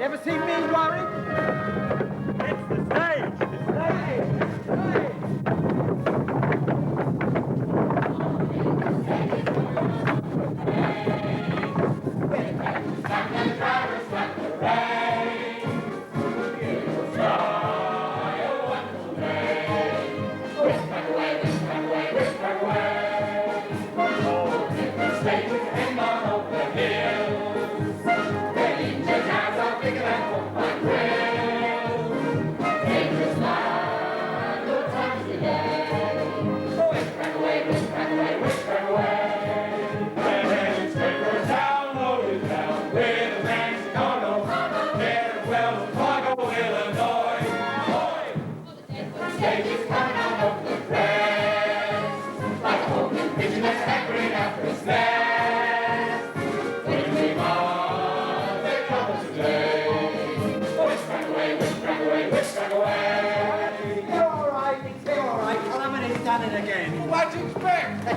Ever seen me worried? It's the stage! The stage!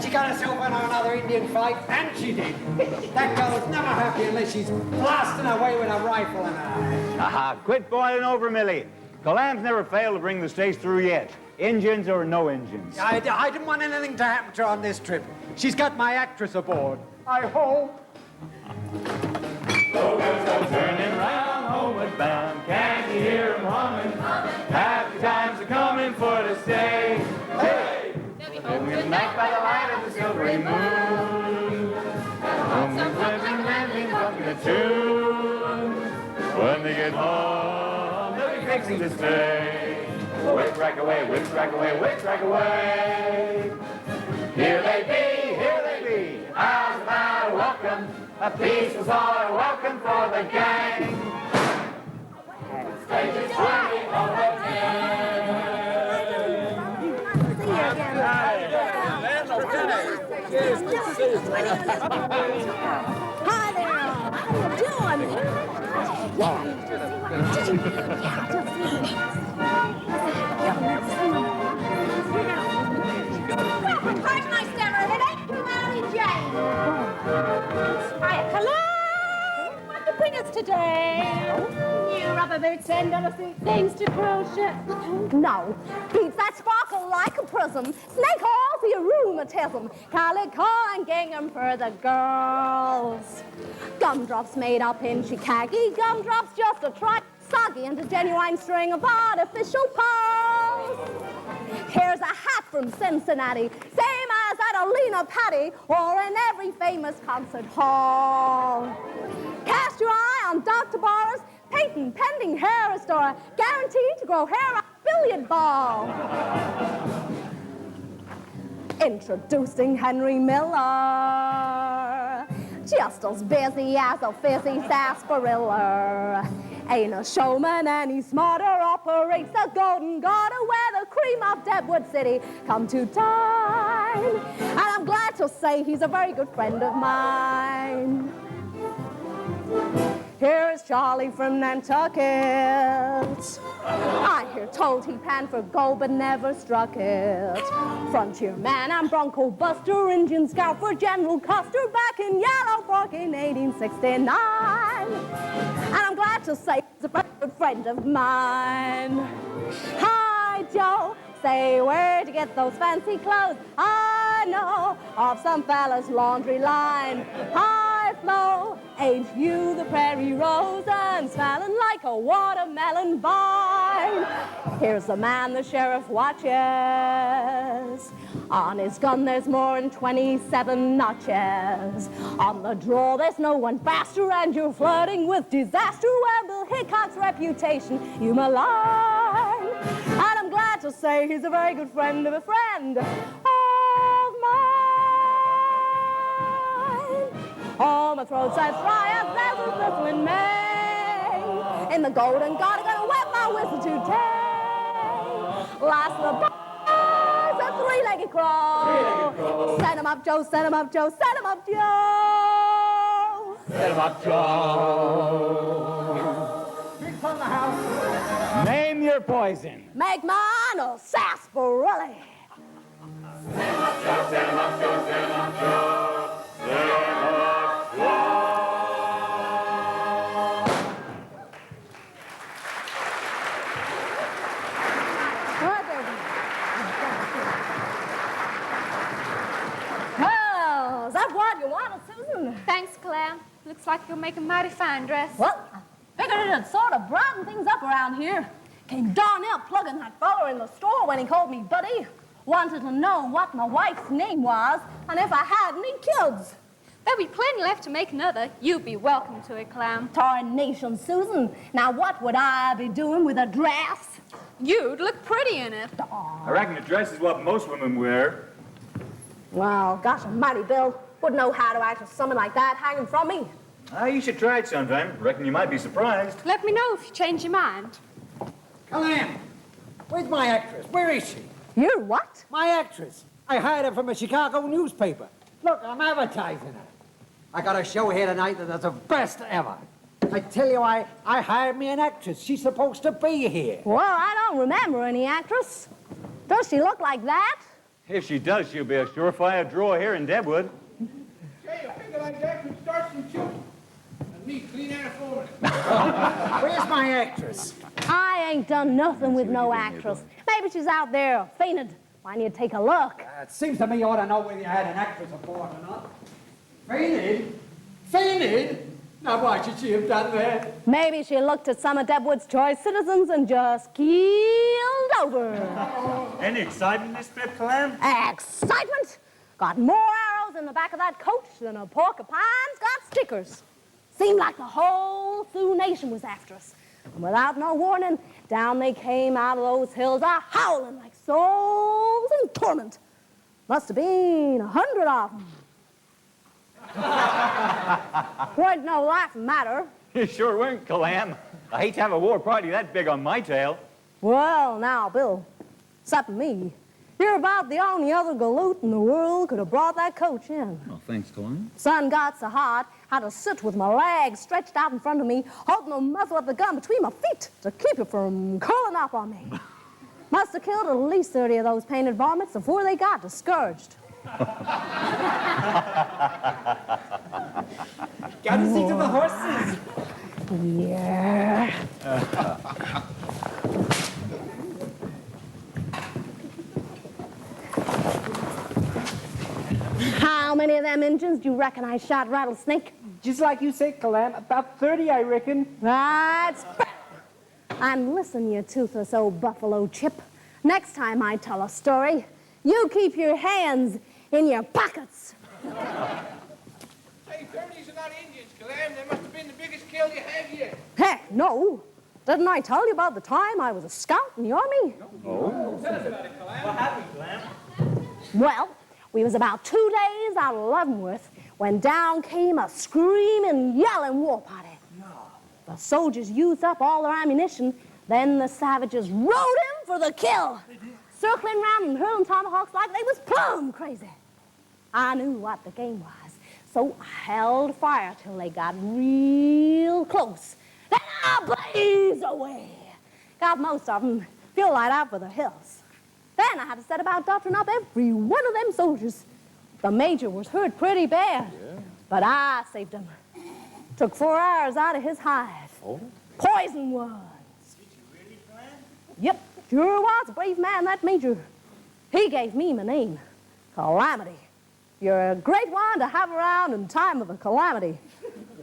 She got herself into another Indian fight, and she did. That girl's never happy unless she's blasting away with a rifle in her hand. Aha, quit boiling over, Millie. Calam's never failed to bring the stage through yet. Engines or no engines. I didn't want anything to happen to her on this trip. She's got my actress aboard. I hope. Locals are turning round, homeward bound. Can't you hear 'em humming? Happy times are coming for to stay. Hey! Midnight by the light of the silvery moon. Home and living, landing from the tune. When they get home, they'll be fixing to stay. Whip, rack away, whip, rack away, whip, rack away. Here they be, how's about a welcome? A peaceful sort of welcome for the gang. Stage is flying over Hi there. How you doing? Pardon my stammer, it ain't Calamity Jane. Hi, Calam. What to bring us today? New rubber boots and other things to crochet. No, beats that sparkle like a prism. Snake oil for your rheumatism. Calico and gingham for the girls. Gumdrops made up in Chicago. Gumdrops just a try. Soggy and a genuine string of artificial pearls. Here's a hat from Cincinnati. Same as that Alina Patty or in every famous concert hall. Cast your eye on Dr. Barr's patent pending hair restorer, guaranteed to grow hair like a billiard ball. Introducing Henry Miller, just as busy as a fizzy sarsaparilla. Ain't a showman any smarter, operates the golden garter where the cream of Deadwood City come to dine. And I'm glad to say he's a very good friend of mine. Here's Charlie from Nantucket. I hear told he panned for gold but never struck it. Frontier man and Bronco Buster, Indian scout for General Custer back in Yellow Fork in 1869. And I'm glad to say he's a very good friend of mine. Hi, Joe. Say, where'd you get those fancy clothes? I know of some fella's laundry line. Hi, Flo, ain't you the prairie rose and smelling like a watermelon vine? Here's the man the sheriff watches On his gun there's more than 27 notches. On the draw there's no one faster, and you're flirting with disaster. Well, Bill Hickok's reputation you malign. And I'm glad to say he's a very good friend of a friend of mine. Oh, my throat's as dry as desert thistle in May. In the Golden Garden, gonna wet my whistle today. Last of the boys, a three-legged crow. Set him up, Joe, set him up, Joe, set him up, Joe. Set him up, Joe. Big from the house. Name your poison. Make mine a sarsaparilla. Set him up, Joe, set him up, Joe, set him up, Joe. Set him up, Joe. Oh, is that what you wanted, Susan? Thanks, Clem. Looks like you'll make a mighty fine dress. Well, I figured it'd sort of brighten things up around here. Came Darnell plugging that feller in the store when he called me buddy. Wanted to know what my wife's name was and if I had any kids. There'll be plenty left to make another. You'd be welcome to it, Clem. Tarnation, Susan. Now, what would I be doing with a dress? You'd look pretty in it. I reckon a dress is what most women wear. Well, gosh almighty, Bill. Wouldn't know how to act with something like that hanging from me. You should try it sometime. Reckon you might be surprised. Let me know if you change your mind. Calamity, where's my actress? Where is she? You're what? My actress. I hired her from a Chicago newspaper. Look, I'm advertising her. I got a show here tonight that's the best ever. I tell you, I hired me an actress. She's supposed to be here. Well, I don't remember any actress. Does she look like that? If she does, she'll be a surefire draw here in Deadwood. Say, a figure like that can start some shooting. And me clean out for it. Where's my actress? I ain't done nothing with no actress. Maybe she's out there fainted. Why don't you take a look? It seems to me you ought to know whether you had an actress aboard or not. Fainted? Fainted? Now, why should she have done that? Maybe she looked at some of Deadwood's choice citizens and just keeled over. Any excitement in this trip, Clem? Excitement! Got more arrows in the back of that coach than a porcupine's got stickers. Seemed like the whole Sioux Nation was after us. And without no warning, down they came out of those hills, howling like souls in torment. Must have been 100 of them. Wasn't no laughing matter. You sure weren't, Clem. I hate to have a war party that big on my tail. Well, now, Bill, except me, you're about the only other galoot in the world could have brought that coach in. Oh, thanks, Clem. Sun got so hot, had to sit with my legs stretched out in front of me, holding the muzzle of the gun between my feet to keep it from curling up on me. Must have killed at least 30 of those painted varmints before they got discouraged. Got to see to the horses. Yeah. How many of them Injuns do you reckon I shot Rattlesnake? Just like you said, Calam, about 30, I reckon. That's fair. And listen, you toothless old buffalo chip. Next time I tell a story, you keep your hands in your pockets. Hey, 30s are not Indians, Calam. They must have been the biggest kill you have yet. Heck, no. Didn't I tell you about the time I was a scout in the army? Tell us about it, Calam. What happened, Calam? Well, we was about 2 days out of Leavenworth when down came a screaming, yelling war party. The soldiers used up all their ammunition. Then the savages rode in for the kill, circling around and hurling tomahawks like they was plumb crazy. I knew what the game was, so I held fire till they got real close. Then I blazed away. Got most of them fuel light out for the hills. Then I had to set about doctoring up every one of them soldiers. The major was hurt pretty bad, but I saved him. Took 4 hours out of his hide. Poison ones. Did you really, Calam? Yep, sure was a brave man, that major. He gave me my name, Calamity. You're a great one to have around in time of a calamity.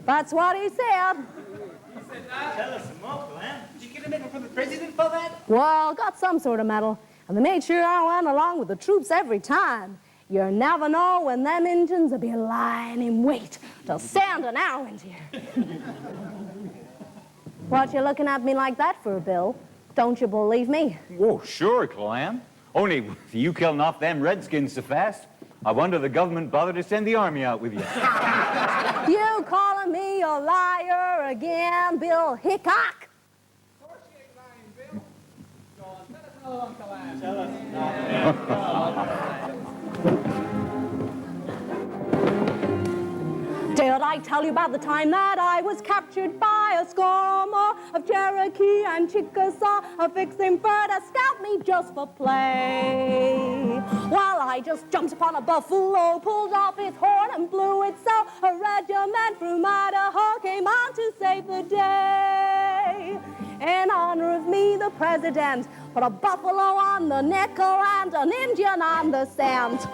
That's what he said. He said that? Tell us some more, Calam. Did you get a medal from the president for that? Well, got some sort of medal. And they made sure I went along with the troops every time. You never know when them Injuns will be lying in wait to send an arrow into you. What you looking at me like that for, Bill? Don't you believe me? Oh, sure, Clam. Only you killing off them redskins so fast, I wonder the government bothered to send the army out with you. You calling me a liar again, Bill Hickok? Of course she ain't lying, Bill. Go on, tell us another one, Calamity. Did I tell you about the time that I was captured by a score or more of Cherokee and Chickasaw, fixing for to scalp me just for play? Well, I just jumped upon a buffalo, pulled off its horn and blew it so a regiment from Idaho came on to save the day. In honor of me, the president put a buffalo on the nickel and an Indian on the sand.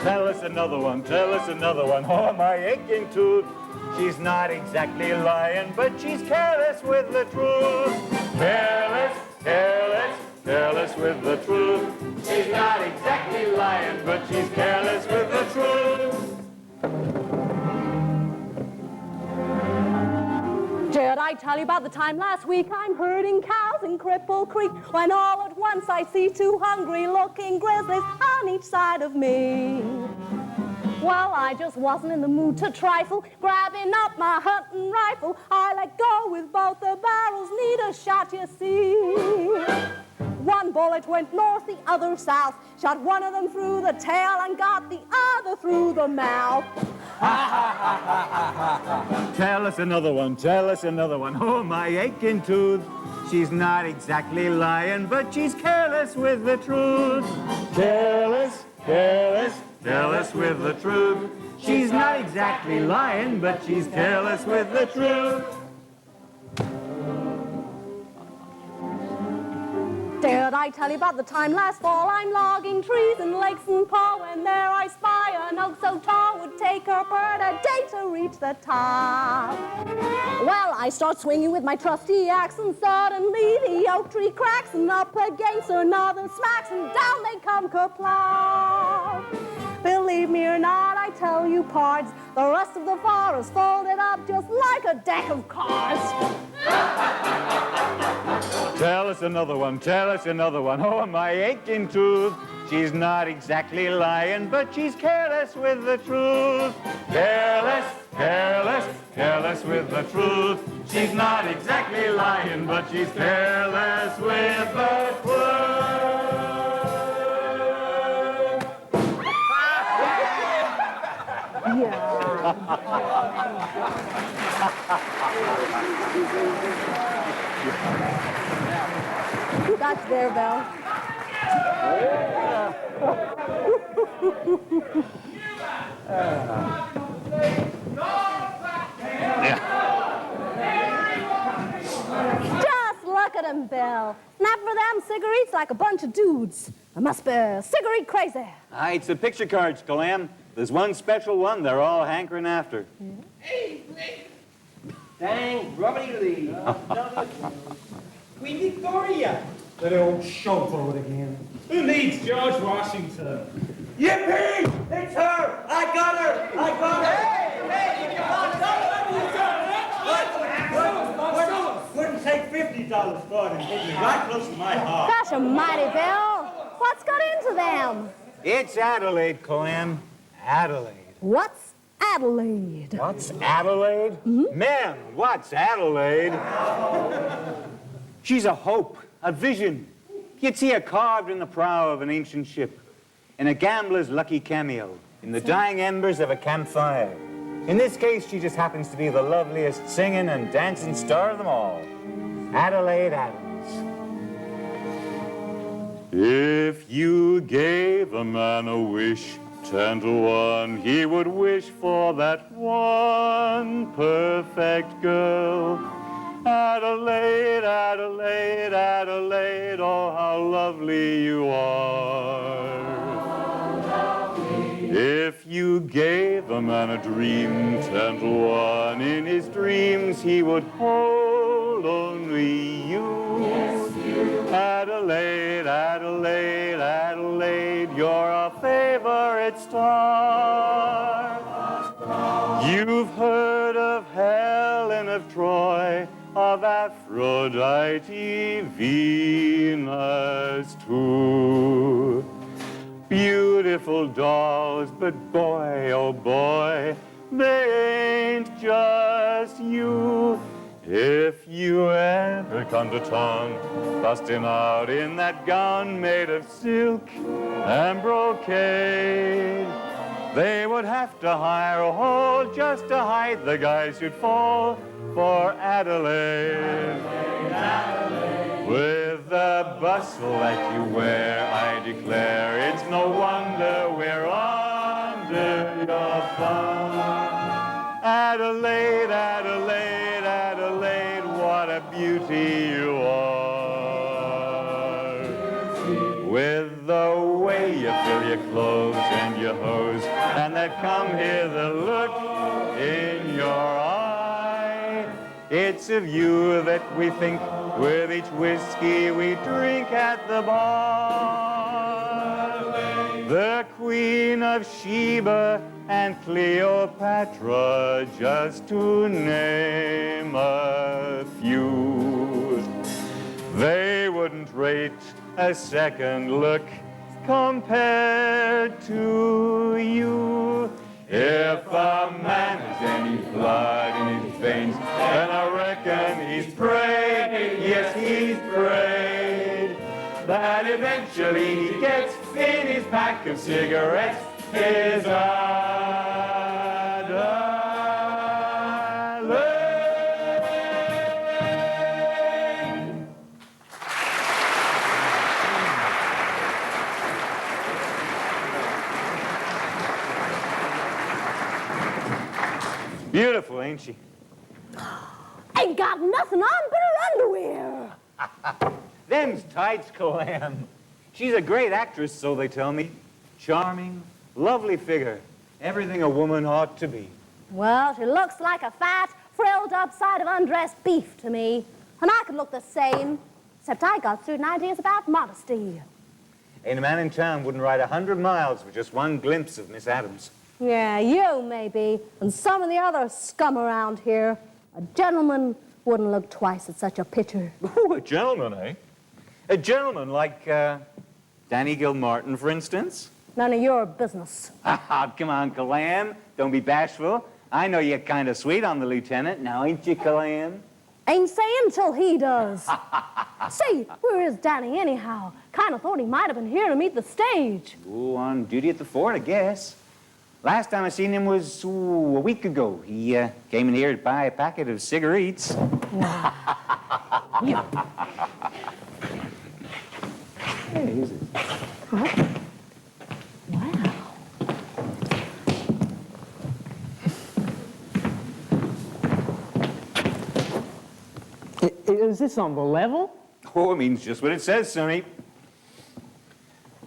Tell us another one, tell us another one. Oh, my aching tooth. She's not exactly lying, but she's careless with the truth. Careless, careless, careless with the truth. She's not exactly lying, but she's careless with the truth. Did I tell you about the time last week I'm herding cows in Cripple Creek when all at once I see two hungry-looking grizzlies on each side of me? Well, I just wasn't in the mood to trifle. Grabbing up my hunting rifle, I let go with both the barrels. Need a shot, you see. One bullet went north, the other south. Shot one of them through the tail and got the other through the mouth. Tell us another one, tell us another one. Oh, my aching tooth. She's not exactly lying, but she's careless with the truth. Careless, careless, careless with the truth. She's not exactly lying, but she's careless with the truth. Did I tell you about the time last fall I'm logging trees in Lake St. Paul when there I spy an oak so tall would take her bird a day to reach the top? Well, I start swinging with my trusty axe and suddenly the oak tree cracks and up against another smacks and down they come kerplop. Believe me or not, I tell you, pards, the rest of the forest folded up just like a deck of cards. Tell us another one, tell us another one. Oh, my aching tooth. She's not exactly lying, but she's careless with the truth. Careless, careless, careless with the truth. She's not exactly lying, but she's careless with the truth. That's there, Belle. Just look at him, Bill. Snap for them cigarettes like a bunch of dudes. I must be cigarette crazy. It's the picture cards, Calam. There's one special one they're all hankering after. Hey, Dang, Robbie Lee. Queen Victoria. That old show for it again. who needs George Washington? Yippee! It's her! I got her! I got her! Hey, if you wouldn't take $50 for it and hit me right close to my heart. Gosh almighty, Bill. What's got into them? It's Adelaide, Clem. Adelaide. What's Adelaide? What's Adelaide? Man, what's Adelaide? She's a hope, a vision. You'd see her carved in the prow of an ancient ship, in a gambler's lucky cameo, in the dying embers of a campfire. In this case, she just happens to be the loveliest singing and dancing star of them all. Adelaide Adams. If you gave a man a wish, 10 to 1, he would wish for that one perfect girl. Adelaide, Adelaide, Adelaide, oh, how lovely you are. If you gave a man a dream, 10 to 1, in his dreams he would hold only you. Yes, you. babe, you're a favorite star. You've heard of Helen of Troy, of Aphrodite, Venus too. Beautiful dolls, but boy, oh boy, they ain't just you. If you ever come to town, busting out in that gown made of silk and brocade, they would have to hire a hall just to hide the guys who'd fall for Adelaide. With the bustle that you wear, I declare it's no wonder we're under your thumb. Adelaide, Adelaide, Adelaide, what a beauty you are. With the way you fill your clothes and your hose, and that come here, the look in your eye, it's of you that we think with each whiskey we drink at the bar. The Queen of Sheba and Cleopatra, just to name a few. They wouldn't rate a second look compared to you. If a man has any blood in his veins, then I reckon he's prayed, yes, he's prayed, that eventually he gets in his pack of cigarettes his Adelaide. Beautiful, ain't she? Ain't got nothing on but her underwear. Them's tights, Calam. She's a great actress, so they tell me. Charming, lovely figure. Everything a woman ought to be. Well, she looks like a fat, frilled up side of undressed beef to me. And I could look the same, except I got certain ideas about modesty. Ain't a man in town wouldn't ride 100 miles for just one glimpse of Miss Adams. Yeah, you maybe, and some of the other scum around here. A gentleman wouldn't look twice at such a picture. Oh, a gentleman, eh? A gentleman like, Danny Gilmartin, for instance? None of your business. Ah, come on, Calam. Don't be bashful. I know you're kind of sweet on the lieutenant. Now, ain't you, Calam? Ain't saying till he does. Say, where is Danny anyhow? Kind of thought he might have been here to meet the stage. Oh, on duty at the fort, I guess. Last time I seen him was, a week ago. He came in here to buy a packet of cigarettes. Hey, who's it? What? Wow. Is this on the level? Oh, it means just what it says, Sonny.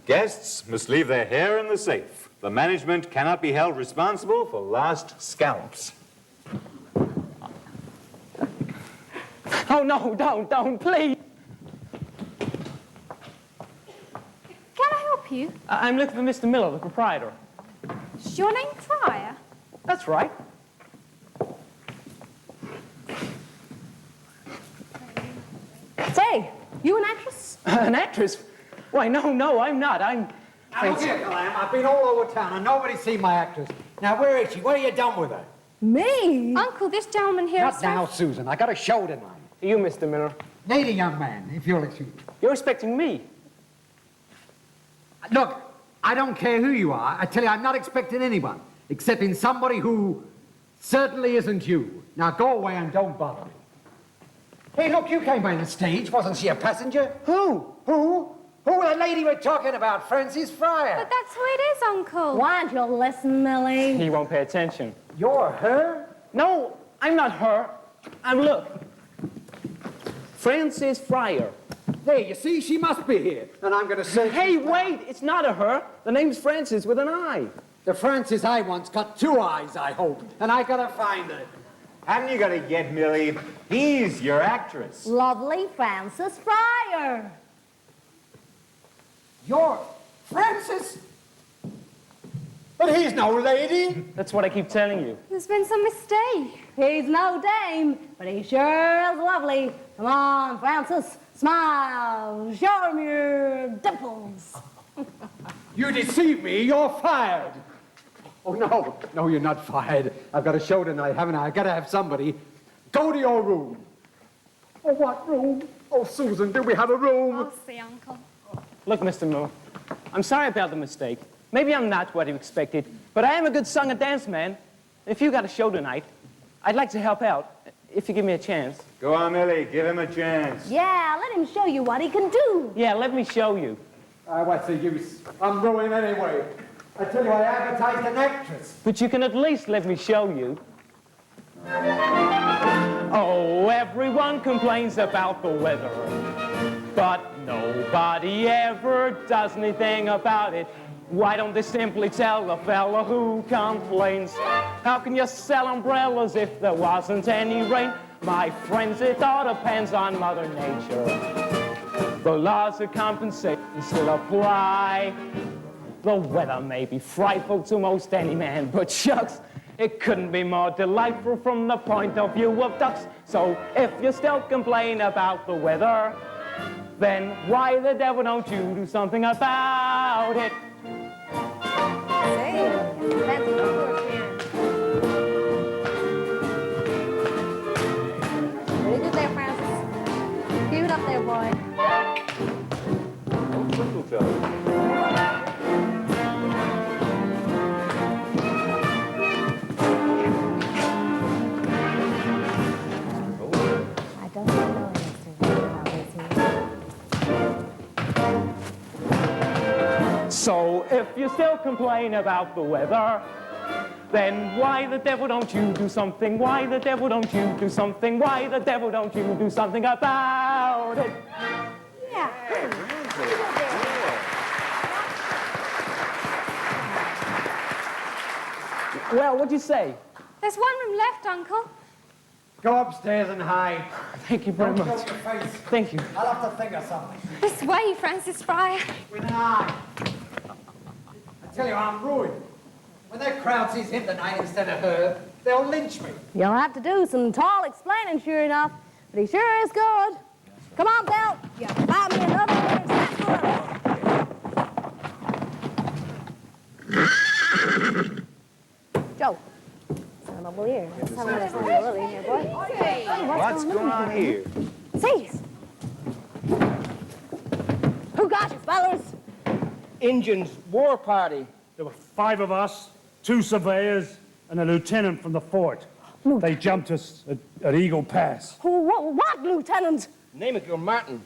Guests must leave their hair in the safe. The management cannot be held responsible for lost scalps. Oh, no, don't, please. Can I help you? I'm looking for Mr. Miller, the proprietor. Is your name Fryer? That's right. Say, you an actress? An actress? Why, no, I'm not. Now, look here, Calam. I've been all over town and nobody's seen my actress. Now, where is she? What have you done with her? Me? Uncle, this gentleman here is Not now, Susan. I got a show tonight. You, Mr. Miller. Lady, young man, if you'll excuse me. You're expecting me. Look, I don't care who you are. I tell you, I'm not expecting anyone, excepting somebody who certainly isn't you. Now, go away and don't bother me. Hey, look, you came by the stage. Wasn't she a passenger? Who? Who? Who, the lady we're talking about, Frances Fryer. But that's who it is, Uncle. Why don't you listen, Millie? He won't pay attention. You're her? No, I'm not her. Look. Frances Fryer. There, you see, she must be here. And I'm going to say... Hey, wait, it's not a her. The name's Frances with an I. The Frances I once got two eyes, I hope. And I got to find her. Haven't you got to get, Millie? He's your actress. Lovely Frances Fryer. You're Francis? But he's no lady. That's what I keep telling you. There's been some mistake. He's no dame, but he sure is lovely. Come on, Francis, smile, show him your dimples. You deceive me, you're fired. Oh, no. No, you're not fired. I've got a show tonight, haven't I? I've got to have somebody. Go to your room. Oh, what room? Oh, Susan, do we have a room? I'll see, Uncle. Look, Mr. Moo, I'm sorry about the mistake. Maybe I'm not what you expected, but I am a good song and dance man. If you got a show tonight, I'd like to help out, if you give me a chance. Go on, Millie, give him a chance. Yeah, let him show you what he can do. Yeah, let me show you. What's the use? I'm ruined anyway. I tell you, I advertised an actress. But you can at least let me show you. Oh, everyone complains about the weather, but nobody ever does anything about it. Why don't they simply tell the fella who complains? How can you sell umbrellas if there wasn't any rain? My friends, it all depends on Mother Nature. The laws of compensation still apply. The weather may be frightful to most any man, but shucks, it couldn't be more delightful from the point of view of ducks. So if you still complain about the weather, then why the devil don't you do something about it? Fancy numbers here. Very good there, Francis. Keep it up there, boy. Oh, little fella. I don't know, Mr. So if you still complain about the weather, then why the devil don't you do something? Why the devil don't you do something? Why the devil don't you do something about it? Yeah. Well, what'd you say? There's one room left, Uncle. Go upstairs and hide. Thank you very Don't much. show your face. Thank you. I'll have to think of something. This way, Francis Fryer. With an eye. I tell you, I'm ruined. When that crowd sees him tonight instead of her, they'll lynch me. You'll have to do some tall explaining, sure enough. But he sure is good. Come on, Belt. You buy me another sarsaparilla. Joe. Son of a ear. Let's have a sarsaparilla here, boy. What's going on here? Cease. Who got you, fellas? Indians, war party. There were 5 of us, 2 surveyors, and a lieutenant from the fort. They jumped us at Eagle Pass. What, Lieutenant? Name it Gilmartin.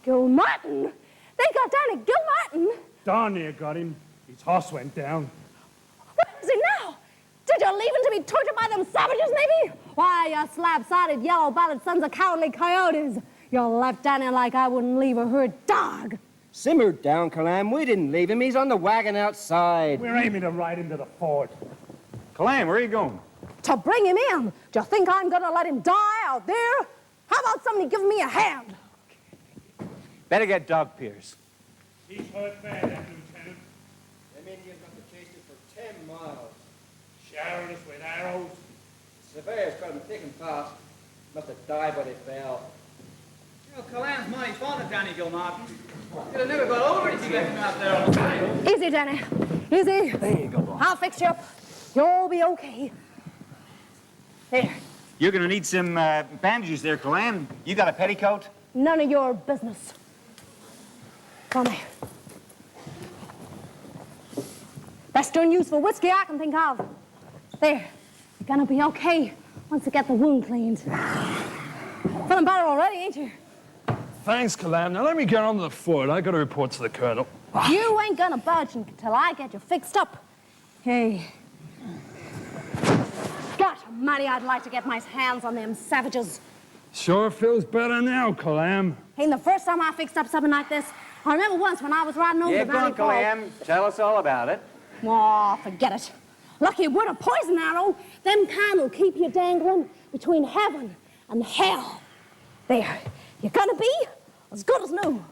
Gilmartin? They got down at Gilmartin? Darn near got him. His horse went down. Where is he now? Did you leave him to be tortured by them savages, maybe? Why, you slab-sided, yellow-bellied sons of cowardly coyotes. You left down here like I wouldn't leave a herd dog. Simmer down, Calam. We didn't leave him. He's on the wagon outside. We're aiming to ride into the fort. Calam, where are you going? To bring him in. Do you think I'm gonna let him die out there? How about somebody giving me a hand? Better get Dog Pierce. He's hurt bad, that lieutenant. Them Indians must have chased him for 10 miles. Showering us with arrows. Surveyors got him thick and fast. Must have died when they fell. You know, Calam's mighty fond of Danny Gilmartin. You'd have never got over it if you got him out there on the side. Easy, Danny. Easy. There you go. I'll fix you up. You'll be okay. There. You're going to need some bandages there, Calam. You got a petticoat? None of your business. Come here. Best darn useful whiskey I can think of. There. You're gonna be okay once you get the wound cleaned. Feeling better already, ain't you? Thanks, Calam. Now let me get on to the fort. I got to report to the colonel. You ain't gonna budge until I get you fixed up. Hey. Gosh almighty, I'd like to get my hands on them savages. Sure feels better now, Calam. Ain't the first time I fixed up something like this. I remember once when I was riding over Yeah, the go Valley on, Fall. Calam. Tell us all about it. Aw, forget it. Lucky with a poison arrow, them kind will keep you dangling between heaven and hell. There, you're gonna be as good as new.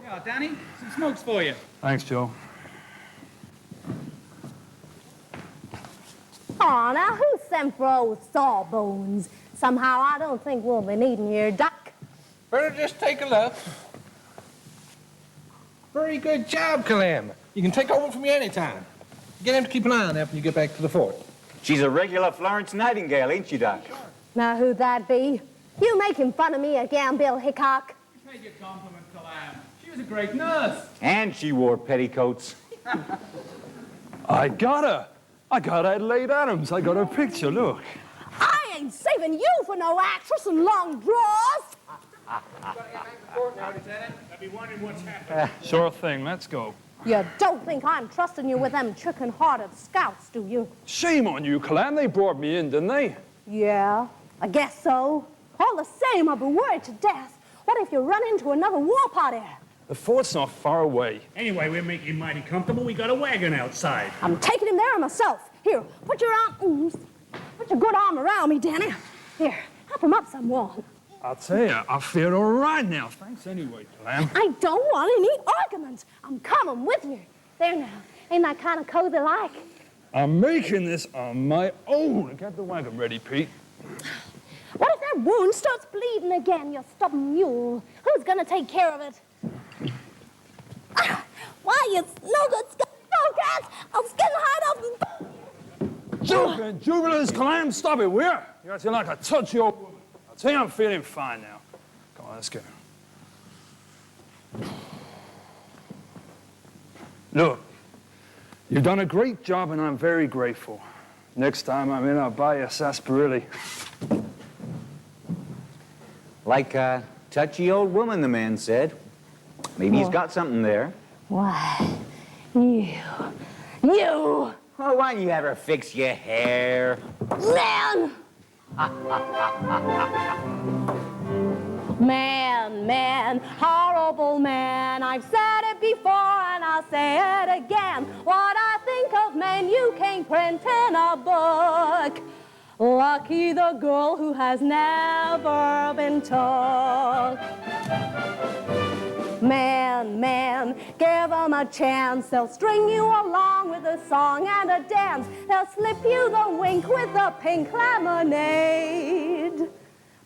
Yeah, Danny, some smokes for you. Thanks, Joe. Aw, now who sent for old Sawbones? Somehow I don't think we'll be needing your duck. Better just take a look. Very good job, Calam. You can take over from me anytime. Get him to keep an eye on that when you get back to the fort. She's a regular Florence Nightingale, ain't she, Doc? Now who'd that be? You making fun of me again, Bill Hickok? Take your compliment, Calam. She was a great nurse. And she wore petticoats. I got her Adelaide Adams. I got her picture, look. I ain't saving you for no actress in long drawers. I'll be wondering what's happening. Sure thing, let's go. You don't think I'm trusting you with them chicken-hearted scouts, do you? Shame on you, Calam. They brought me in, didn't they? Yeah, I guess so. All the same, I'll be worried to death. What if you run into another war party? The fort's not far away. Anyway, we're making you mighty comfortable. We got a wagon outside. I'm taking him there myself. Here, put your good arm around me, Danny. Here, help him up someone. I'll tell you, I feel all right now. Thanks anyway, Calam. I don't want any arguments. I'm coming with you. There now. Ain't that kind of cozy like? I'm making this on my own. Get the wagon ready, Pete. What if that wound starts bleeding again, you stubborn mule? Who's gonna take care of it? Why, you no good cats! I'm getting hide off. Joking, jubilance, Calam, stop it, will you? You're acting like a touchy old woman. I'll tell you I'm feeling fine now. Come on, let's go. Look, you've done a great job and I'm very grateful. Next time I'm in, I'll buy you a sarsaparilla. Like a touchy old woman, the man said. Maybe he's got something there. Why, you. Oh, why don't you have her fix your hair? Man! Man, horrible man. I've said it before and I'll say it again. What I think of men, you can't print in a book. Lucky the girl who has never been took. Man, give them a chance. They'll string you along with a song and a dance. They'll slip you the wink with the pink lemonade,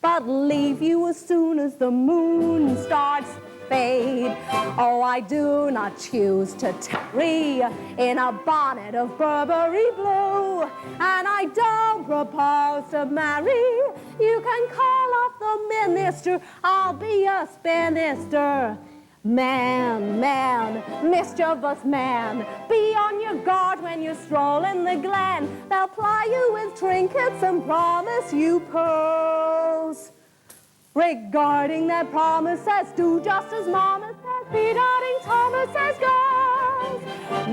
but leave you as soon as the moon starts to fade. Oh, I do not choose to tarry in a bonnet of Burberry blue, and I don't propose to marry. You can call up the minister, I'll be a spinster. Man, mischievous man, be on your guard when you stroll in the glen. They'll ply you with trinkets and promise you pearls. Regarding their promises, do just as Mama says, be darting Thomas's girls.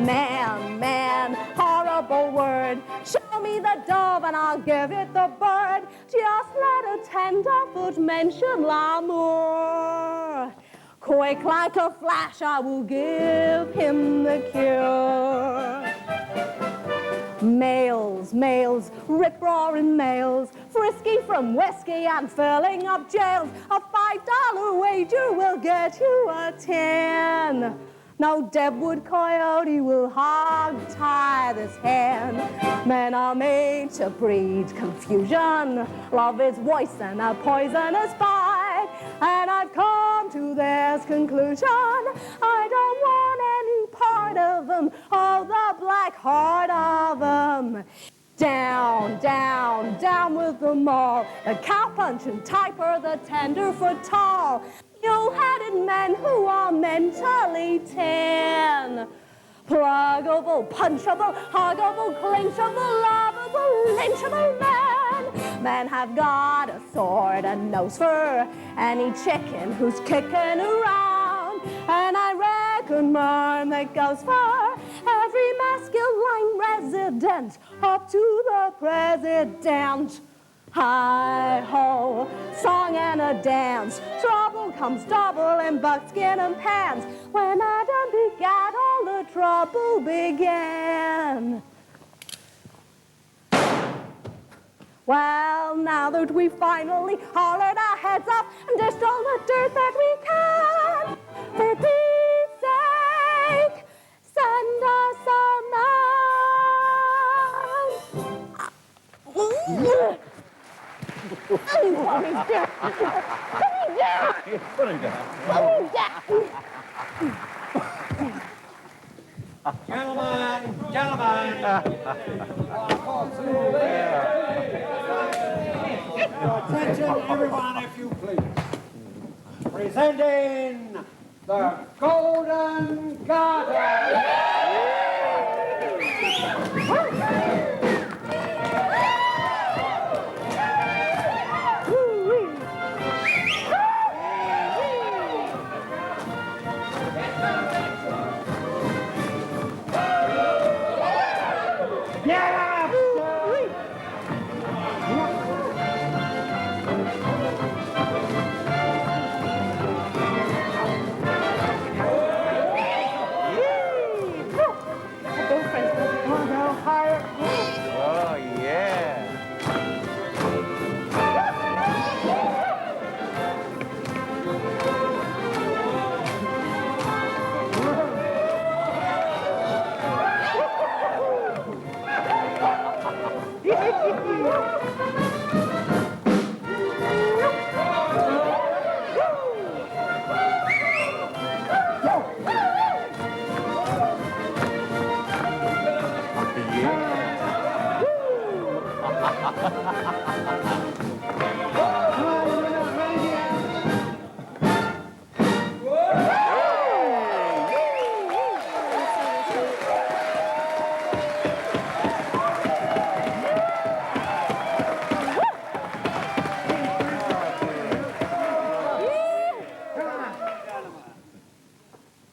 Man, horrible word, show me the dove and I'll give it the bird. Just let a tenderfoot mention l'amour. Quick like a flash, I will give him the cure. Males, rip-roaring males, frisky from whiskey and filling up jails. A $5 wager will get you a 10. No Deadwood coyote will hog-tie this hen. Men are made to breed confusion. Love is voice and a poisonous bite. And I've come to this conclusion. I don't want any part of them, oh, the black heart of them. Down with them all. The cow-punching type or the tenderfoot tall. Mule-headed men who are mentally 10. Pluggable, punchable, huggable, clinchable, lovable, lynchable men. Men have got a sword and nose for any chicken who's kicking around. And I reckon mine that goes for every masculine resident up to the president. Hi-ho, song and a dance. Trouble comes double in buckskin and pants. When Adam begat, all the trouble began. Well, now that we finally hollered our heads off and dished all the dirt that we can, for peace he's down. Put him down. Gentlemen. Attention, everyone, if you please. Presenting the Golden Garter. Oh, yeah.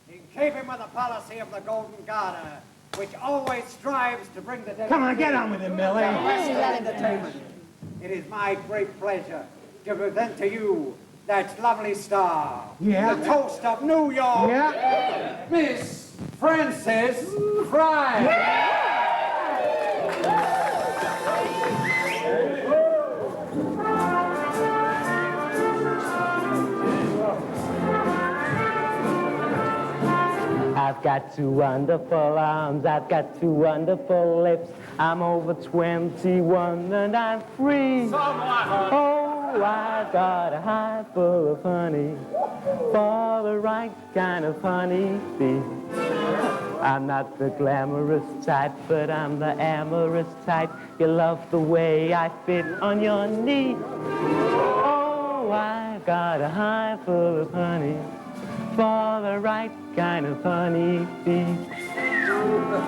In keeping with the policy of the Golden Garter, which always strives to bring the Come on, get on with it, Millie. entertainment, it is my great pleasure to present to you that lovely star, Yeah. the toast of New York, Yeah. Miss Frances Fry. I've got two wonderful arms, I've got two wonderful lips. I'm over 21 and I'm free. Oh, I've got a hive full of honey for the right kind of honey bee. I'm not the glamorous type, but I'm the amorous type. You love the way I fit on your knee. Oh, I've got a hive full of honey for the right kind of honey bee.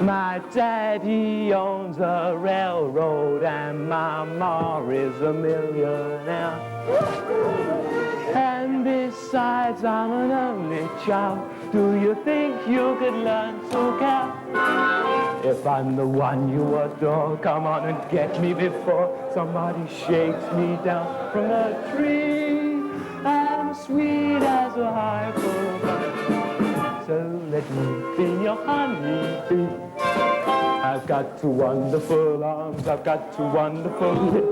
My daddy owns a railroad and my ma is a millionaire. And besides, I'm an only child. Do you think you could learn to care? If I'm the one you adore, come on and get me before somebody shakes me down from a tree. I'm sweet as a hive full of honey, so let me be your honey bee. I've got two wonderful arms, I've got two wonderful lips.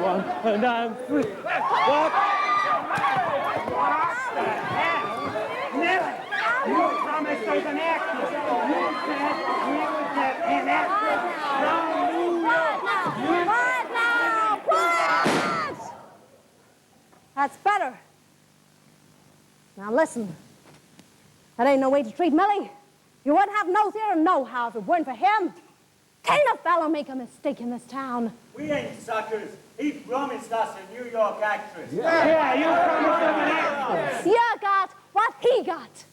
One, and I'm free. What? Millie, you promised us an actress. You said we would get an actress from New York. Quiet now! Quiet! That's better. Now listen. That ain't no way to treat Millie. You wouldn't have no theater know-how if it weren't for him. Can't a fellow make a mistake in this town? We ain't suckers. He promised us a New York actress. Yeah, you promised them an actress. You got what he got.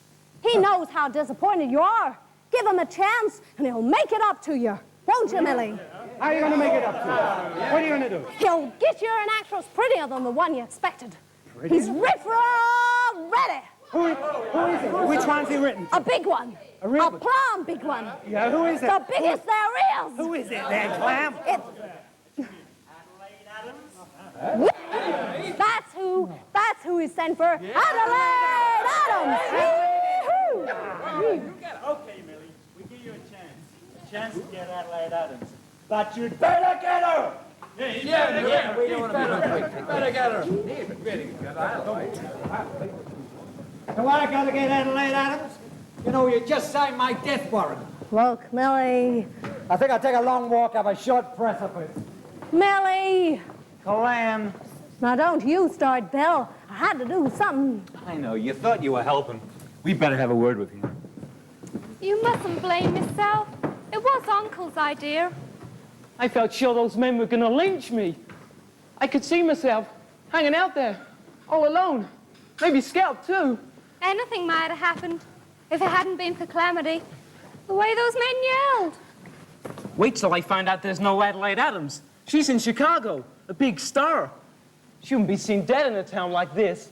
He knows how disappointed you are. Give him a chance, and he'll make it up to you. Won't you, Millie? How are you going to make it up to you? What are you going to do? He'll get you an actress prettier than the one you expected. He's riff-raff ready. Who is it? Which one's he written? A big one. A real A plum big one. Yeah, who is it? The biggest there is. Who is it then, Clam? That's who he sent for. Adelaide Adams. Yee-hoo. Okay, Millie, we give you a chance. A chance to get Adelaide Adams. But you'd better get her! Yeah, we don't want to better get her. So what, I gotta get Adelaide Adams? You know, you just signed my death warrant. Look, Millie. I think I'll take a long walk up a short precipice. Millie. Calam. Now, don't you start, Bill. I had to do something. I know, you thought you were helping. We better have a word with you. You mustn't blame yourself. It was Uncle's idea. I felt sure those men were gonna lynch me. I could see myself hanging out there, all alone. Maybe scalped, too. Anything might have happened if it hadn't been for Calamity. The way those men yelled. Wait till I find out there's no Adelaide Adams. She's in Chicago, a big star. She wouldn't be seen dead in a town like this.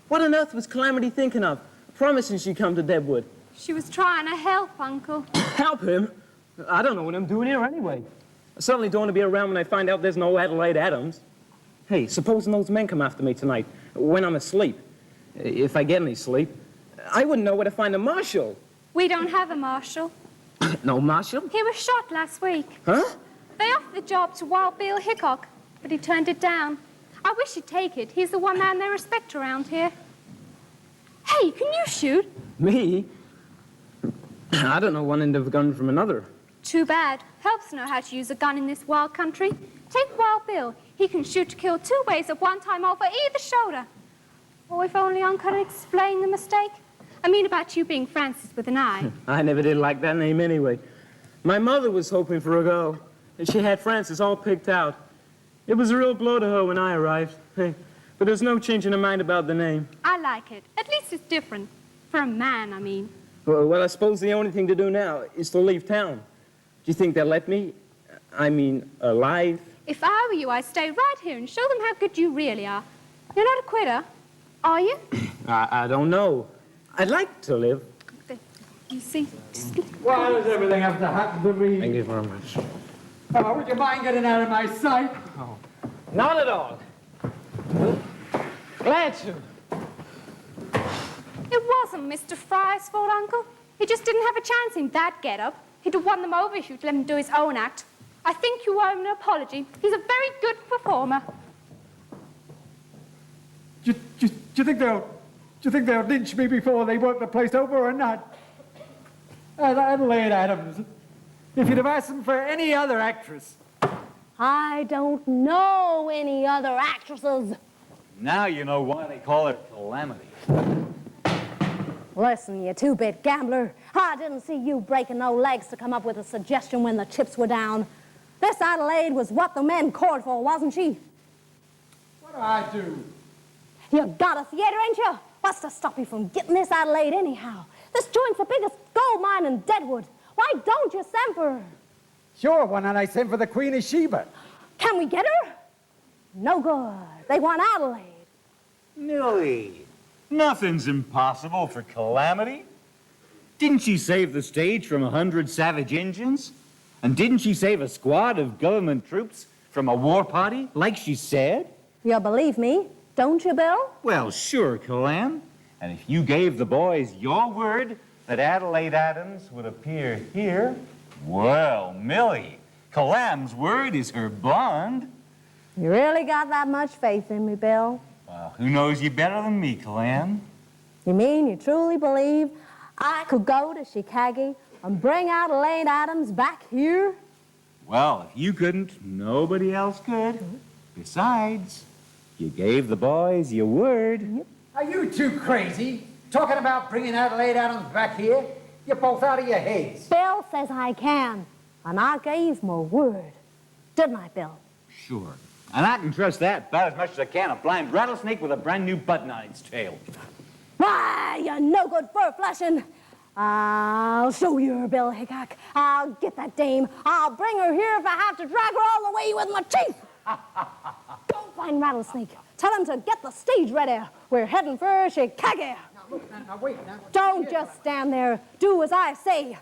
What on earth was Calamity thinking of, promising she'd come to Deadwood? She was trying to help, Uncle. Help him? I don't know what I'm doing here anyway. I certainly don't want to be around when I find out there's no Adelaide Adams. Hey, supposing those men come after me tonight, when I'm asleep, if I get any sleep, I wouldn't know where to find a marshal. We don't have a marshal. No marshal? He was shot last week. Huh? They offered the job to Wild Bill Hickok, but he turned it down. I wish he'd take it. He's the one man they respect around here. Hey, can you shoot? Me? I don't know one end of a gun from another. Too bad. Helps know how to use a gun in this wild country. Take Wild Bill. He can shoot to kill 2 ways at one time over either shoulder. Oh, if only Uncle had explained the mistake. I mean about you being Francis with an I. I never did like that name anyway. My mother was hoping for a girl, and she had Francis all picked out. It was a real blow to her when I arrived. Hey, but there's no changing her mind about the name. I like it. At least it's different. For a man, I mean. Well, I suppose the only thing to do now is to leave town. Do you think they'll let me? I mean, alive? If I were you, I'd stay right here and show them how good you really are. You're not a quitter, are you? I don't know. I'd like to live. You see, Why does everything have to happen to me? Thank you very much. Oh, would you mind getting out of my sight? Not at all. Glad to. it wasn't Mr. Fry's fault, Uncle. He just didn't have a chance in that get-up. He'd have won them over if you'd let him do his own act. I think you owe him an apology. He's a very good performer. Do you think they'll lynch me before they work the place over or not? Adelaide Adams. If you'd have asked them for any other actress. I don't know any other actresses. Now you know why they call it Calamity. Listen, you two-bit gambler. I didn't see you breaking no legs to come up with a suggestion when the chips were down. This Adelaide was what the men called for, wasn't she? What do I do? You got a theater, ain't you? What's to stop you from getting this Adelaide anyhow? This joint's the biggest gold mine in Deadwood. Why don't you send for her? Sure, why not I send for the Queen of Sheba? Can we get her? No good. They want Adelaide. Millie, nothing's impossible for Calamity. Didn't she save the stage from 100 savage Indians? And didn't she save a squad of government troops from a war party, like she said? You believe me, don't you, Bill? Well, sure, Calam. And if you gave the boys your word that Adelaide Adams would appear here, well, Millie, Calam's word is her bond. You really got that much faith in me, Bill? Well, who knows you better than me, Calam? You mean you truly believe I could go to Chicago and bring Adelaide Adams back here? Well, if you couldn't, nobody else could. Besides, you gave the boys your word. Are you two crazy? Talking about bringing Adelaide Adams back here? You're both out of your heads. Bill says I can, and I gave my word. Didn't I, Bill? Sure. And I can trust that about as much as I can a blind rattlesnake with a brand new button on its tail. Why, you no-good fur-flashing. I'll show you her, Bill Hickok. I'll get that dame. I'll bring her here if I have to drag her all the way with my teeth. Don't find Rattlesnake. Tell him to get the stage ready. We're heading for Chicago. Now, look, now, wait. Now, Don't just stand there. Do as I say.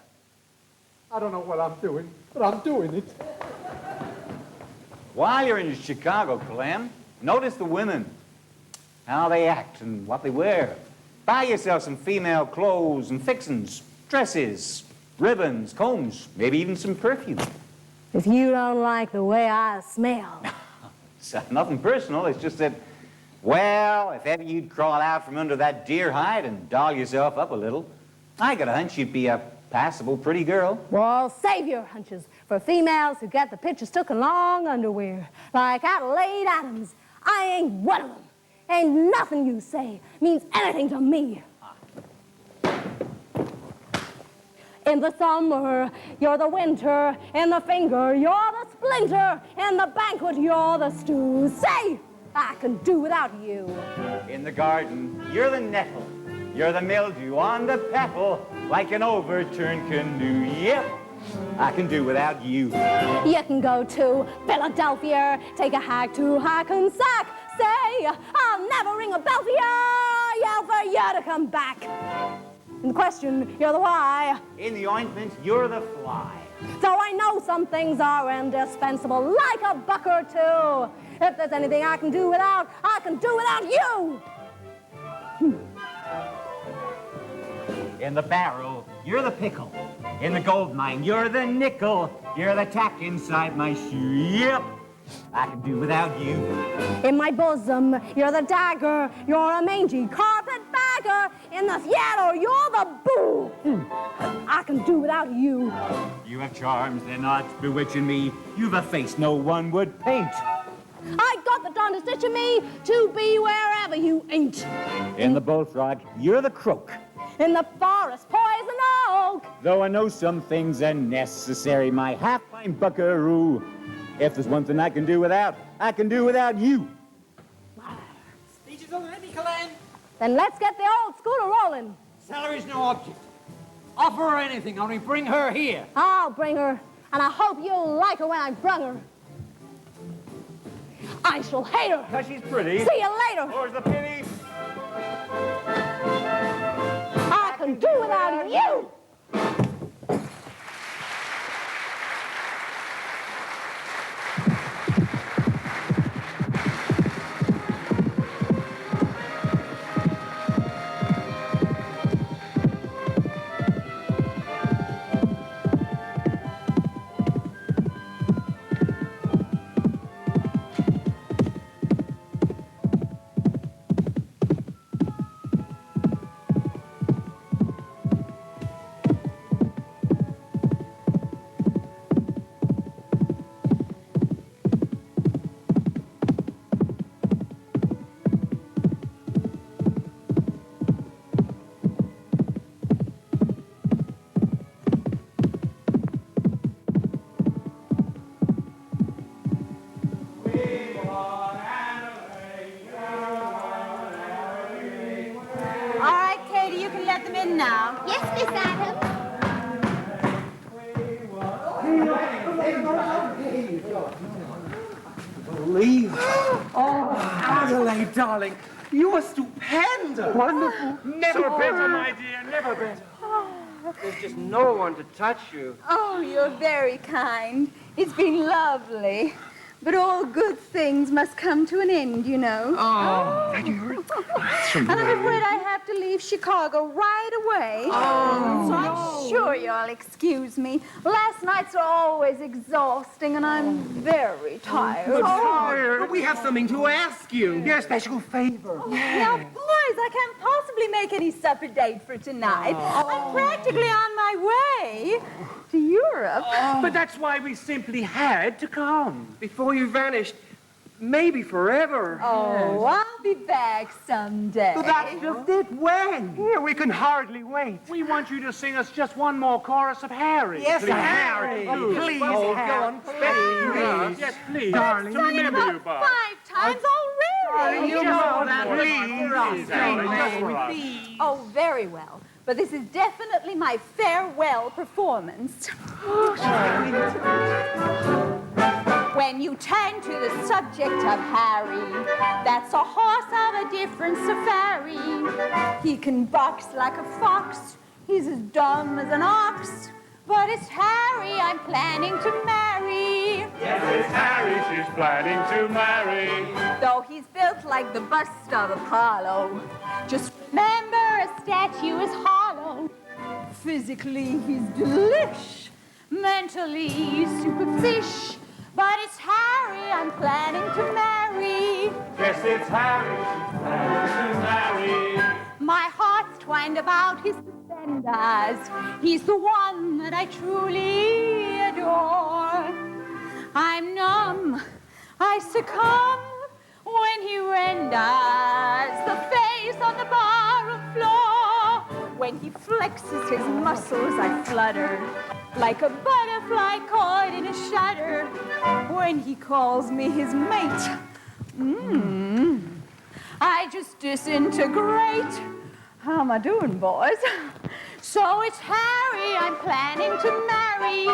I don't know what I'm doing, but I'm doing it. While you're in Chicago, Calam, notice the women, how they act and what they wear. Buy yourself some female clothes and fixings, dresses, ribbons, combs, maybe even some perfume. If you don't like the way I smell. It's nothing personal, it's just that, well, if ever you'd crawl out from under that deer hide and doll yourself up a little, I got a hunch you'd be a Passable pretty girl. Well, save your hunches for females who get the pictures took in long underwear. Like Adelaide Adams. I ain't one of them. Ain't nothing you say means anything to me. In the summer, you're the winter. In the finger, you're the splinter. In the banquet, you're the stew. Say, I can do without you. In the garden, you're the nettle. You're the mildew on the petal, like an overturned canoe. Yep, I can do without you. You can go to Philadelphia, take a hack to Hackensack. Say, I'll never ring a bell for you, yell for you to come back. In the question, you're the why. In the ointment, you're the fly. So I know some things are indispensable, like a buck or two. If there's anything I can do without, I can do without you. In the barrel, you're the pickle. In the gold mine, you're the nickel. You're the tack inside my shoe. Yep, I can do without you. In my bosom, you're the dagger. You're a mangy carpetbagger. In the theater, you're the boo. I can do without you. You have charms, they're not bewitching me. You've a face no one would paint. I got the darndest itch in me to be wherever you ain't. In the bullfrog, you're the croak. In the forest, poison oak. Though I know some things are necessary, my half-pint buckaroo. If there's one thing I can do without, I can do without you. Speeches already, Calam. Then let's get the old scooter rolling. Salary's no object. Offer her anything, only bring her here. I'll bring her, and I hope you'll like her when I brung her. I shall hate her. Because she's pretty. See you later. More's the pity. I can do without you. Now. Yes, Miss Adams. Believe it. Oh, Adelaide, darling, you are stupendous. Wonderful. Never better, my dear, never better. There's just no one to touch you. Oh, you're very kind. It's been lovely. But all good things must come to an end, you know. Oh, And I'm afraid I have to leave Chicago right away. Oh, so I'm sure you'll excuse me. Last nights are always exhausting, and I'm very tired. But we have something to ask you. You're a special favor. Now, boys, I can't possibly make any supper date for tonight. I'm practically on my way to Europe. But that's why we simply had to come. Before you vanished, maybe forever. Oh, I'll be back someday. But that's just it. When? Yeah, we can hardly wait. We want you to sing us just one more chorus of Harry. Yes, please. Harry. Please, Oh, Harry. go on, please. Yes, please. Darling, I've done it remember you, about Bob. 5 times already. You Just know one that. more. Please, Just for us. Oh, very well. But this is definitely my farewell performance. When you turn to the subject of Harry, that's a horse of a different safari. He can box like a fox, he's as dumb as an ox. But it's Harry I'm planning to marry. Yes, it's Harry she's planning to marry. Though he's built like the bust of Apollo, just remember a statue is hollow. Physically, he's delish. Mentally, he's superfish. But it's Harry I'm planning to marry. Yes, it's Harry she's planning to marry. My heart's twined about his suspenders. He's the one that I truly adore. I'm numb, I succumb when he renders the face on the barroom floor. When he flexes his muscles, I flutter like a butterfly caught in a shutter. When he calls me his mate, I just disintegrate. How am I doing, boys? So it's Harry I'm planning to marry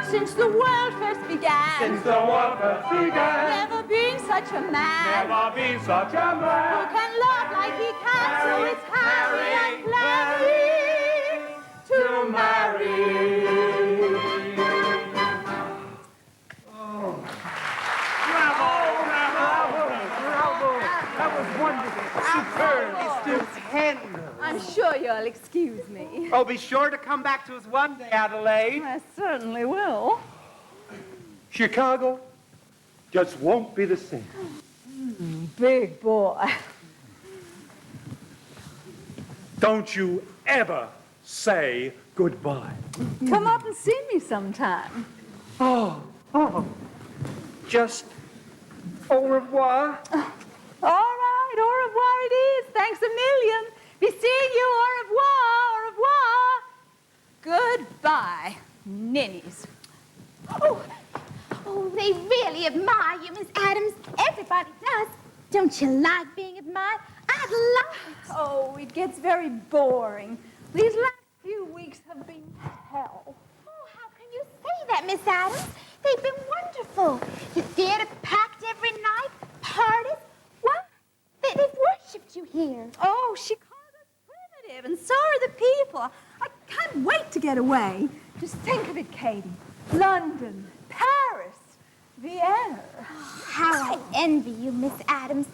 since the world first began. Since the world first began. Never been such a man. Never been such a Who man. can love like he can. So it's Harry I'm planning to marry. That was wonderful. Superb. Stupendous. I'm sure you'll excuse me. Oh, be sure to come back to us one day, Adelaide. I certainly will. Chicago just won't be the same. Big boy. Don't you ever say goodbye. Come up and see me sometime. Oh, just au revoir. All right, au revoir it is. Thanks a million. Be seeing you, au revoir, au revoir. Goodbye, ninnies. Oh, they really admire you, Miss Adams. Everybody does. Don't you like being admired? I'd love it. Oh, it gets very boring. These last few weeks have been hell. Oh, how can you say that, Miss Adams? They've been wonderful. The theater packed every night. Parties. What? They've worshipped you here. Oh, Chicago's primitive, and so are the people. I can't wait to get away. Just think of it, Katie. London, Paris, Vienna. How I envy you, Miss Adams.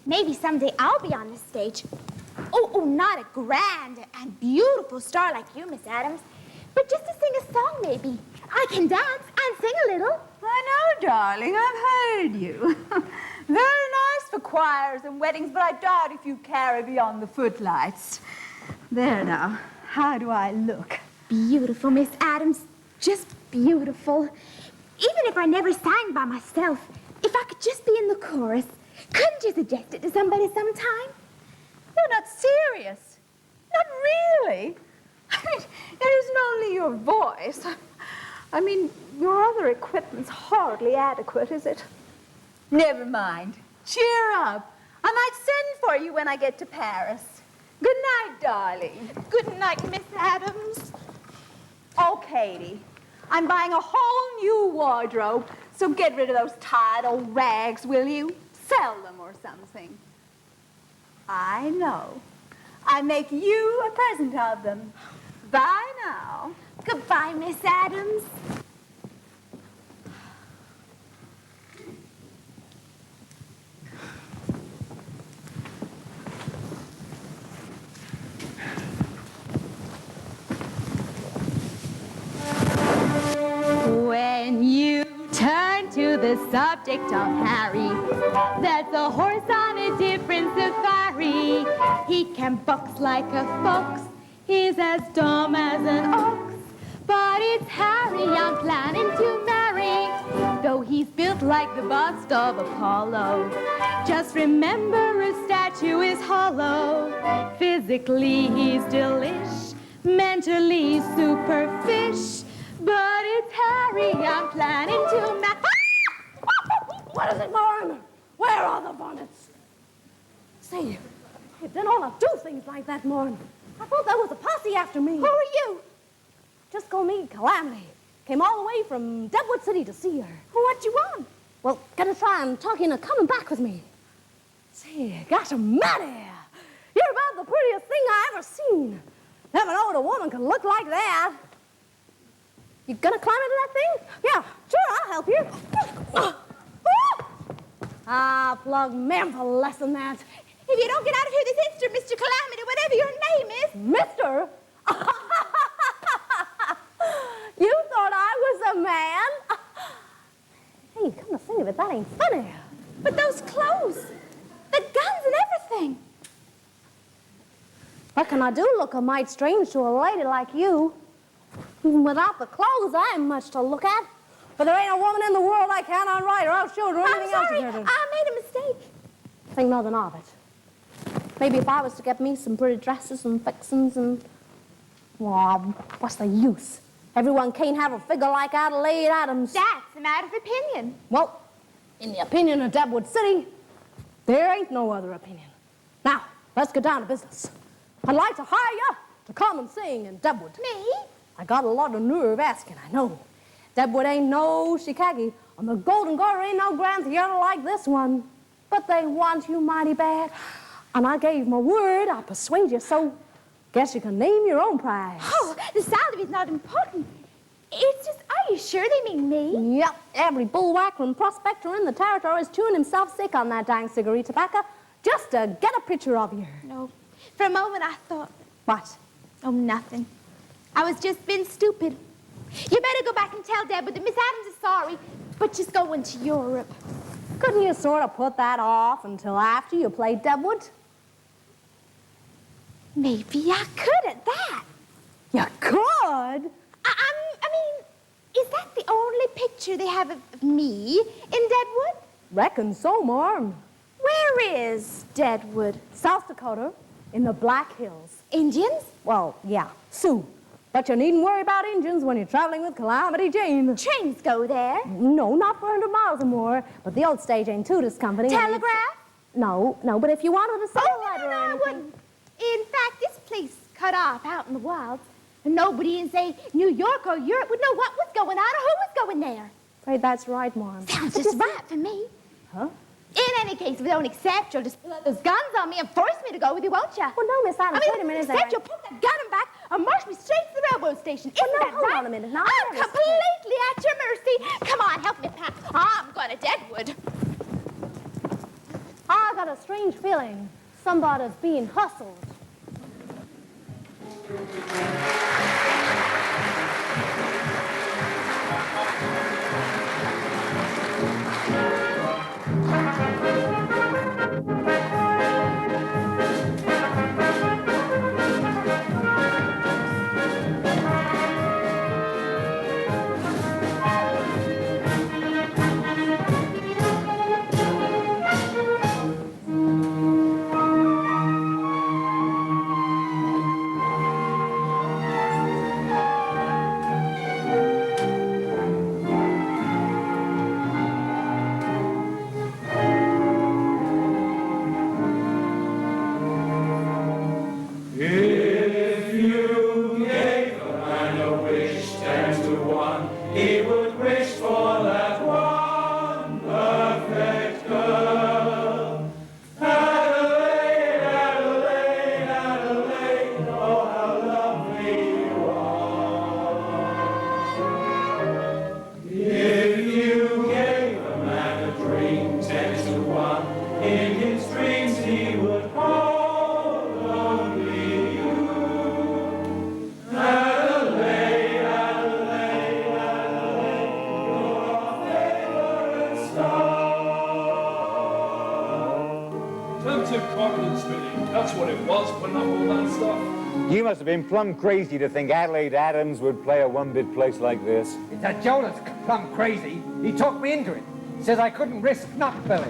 Maybe someday I'll be on the stage. Oh, not a grand and beautiful star like you, Miss Adams, but just to sing a song, maybe. I can dance and sing a little. I know, darling. I've heard you. Very nice for choirs and weddings, but I doubt if you carry beyond the footlights. There now. How do I look? Beautiful, Miss Adams. Just beautiful. Even if I never sang by myself, if I could just be in the chorus, couldn't you suggest it to somebody sometime? You're not serious. Not really. I mean, it isn't only your voice. I mean, your other equipment's hardly adequate, is it? Never mind. Cheer up. I might send for you when I get to Paris. Good night, darling. Good night, Miss Adams. Oh, Katie, I'm buying a whole new wardrobe, so get rid of those tired old rags, will you? Sell them or something. I know. I make you a present of them. Bye now. Goodbye, Miss Adams. When you turn to the subject of Harry, that's a horse on a different safari. He can box like a fox, he's as dumb as an ox. But it's Harry I'm planning to marry, though he's built like the bust of Apollo. Just remember a statue is hollow. Physically he's delish, mentally superfish. But it's Harry I'm planning to marry. What is it, Marm? Where are the bonnets? Say, you don't want to do things like that, Marm. I thought there was a posse after me. Who are you? Just go meet Calamity. Came all the way from Deadwood City to see her. What you want? Well, gonna try and talk you into coming back with me. Say, gosh, Matty, you're about the prettiest thing I ever seen. Never knowed a woman could look like that. You gonna climb into that thing? Yeah, sure, I'll help you. Plug man for less than that. If you don't get out of here this instant, Mr. Calamity, whatever your name is. Mister? You thought I was a man? Hey, come to think of it, that ain't funny. But those clothes, the guns and everything. Reckon I do look a mite strange to a lady like you. Even without the clothes, I ain't much to look at. But there ain't a woman in the world I cannot write, or I'll show her anything else. I'm sorry, I made a mistake. Think nothing of it. Maybe if I was to get me some pretty dresses and fixings and... Well, what's the use? Everyone can't have a figure like Adelaide Adams. That's a matter of opinion. Well, in the opinion of Deadwood City, there ain't no other opinion. Now, let's get down to business. I'd like to hire you to come and sing in Deadwood. Me? I got a lot of nerve asking, I know. Deadwood ain't no Chicago, and the Golden Garter ain't no grand theater like this one. But they want you mighty bad, and I gave my word I'll persuade you, so guess you can name your own prize. Oh, the salary's not important. It's just, are you sure they mean me? Yep, every bullwhacker and prospector in the territory is chewing himself sick on that dang cigarette tobacco just to get a picture of you. No. For a moment, I thought... What? Oh, nothing. I was just being stupid. You better go back and tell Deadwood that Miss Adams is sorry, but she's going to Europe. Couldn't you sort of put that off until after you played Deadwood? Maybe I could at that. You could? I mean, is that the only picture they have of me in Deadwood? Reckon so, Marm. Where is Deadwood? South Dakota, in the Black Hills. Indians? Well, yeah, Sioux. But you needn't worry about Indians when you're traveling with Calamity Jane. Trains go there. No, not for 100 miles or more. But the old stage ain't to this company. Telegraph? No, but if you wanted to send a letter No, or I anything... wouldn't. In fact, this place cut off out in the wilds. And nobody in, say, New York or Europe would know what was going on or who was going there. Afraid that's right, Marm. Sounds just right for me. Huh? In any case, if you don't accept, you'll just pull out those guns on me and force me to go with you, won't you? Well, no, Miss Adams, wait a minute. Accept, you'll pull that gun and back and march me straight to the railroad station. Isn't no, that hold right? on a minute. Now, I'm completely at your mercy. Come on, help me pack. I'm going to Deadwood. I got a strange feeling somebody's being hustled. That's what it was, putting up all that stuff. You must have been plumb crazy to think Adelaide Adams would play a one-bit place like this. It's that Jonas plumb crazy. He talked me into it. Says I couldn't risk not filling.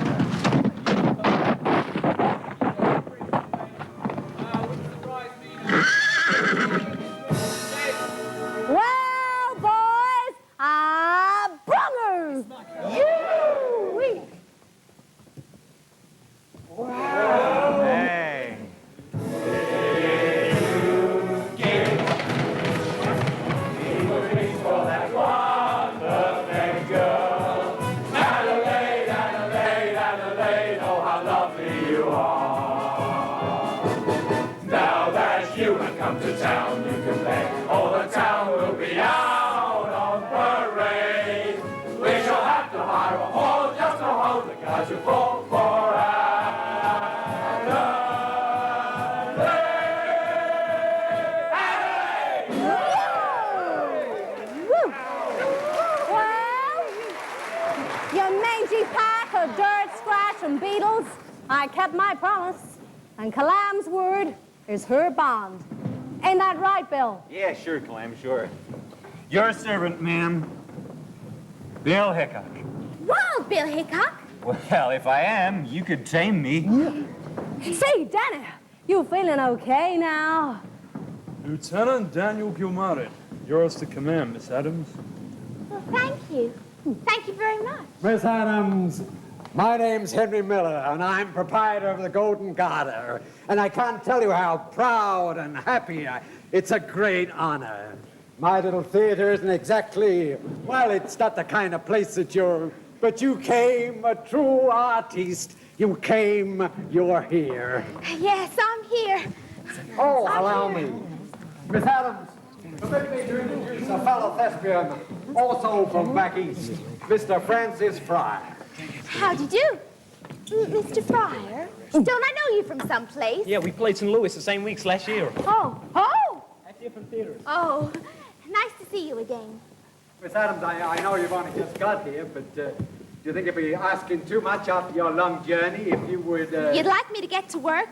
Well, boys, I brung her. You! Hey. Come to town, you can play. All the town will be out on parade. We shall have to hire a hall just to hold the guys who fall for Well, you mangy pack of dirt, scratch, and beetles, I kept my promise. And Calam's word, is her bond. Ain't that right, Bill? Yeah, sure, Clem, sure. Your servant, ma'am, Bill Hickok. Well, Bill Hickok. Well, if I am, you could tame me. Say, Danny, you feeling okay now? Lieutenant Daniel Gilmartin, yours to command, Miss Adams. Well, thank you. Thank you very much. Miss Adams, my name's Henry Miller, and I'm proprietor of the Golden Garter. And I can't tell you how proud and happy it's a great honor. My little theater isn't exactly, well, it's not the kind of place that but you came, a true artiste. You came, you're here. Yes, I'm here. Oh, allow me. Miss Adams, permit me to introduce a fellow thespian, also from back east, Mr. Francis Fryer. How do you do? Mr. Fryer? Don't I know you from someplace? Yeah, we played St. Louis the same weeks last year. Oh! At different theaters. Oh, nice to see you again. Miss Adams, I know you've only just got here, but do you think it'd be asking too much after your long journey if you would... You'd like me to get to work?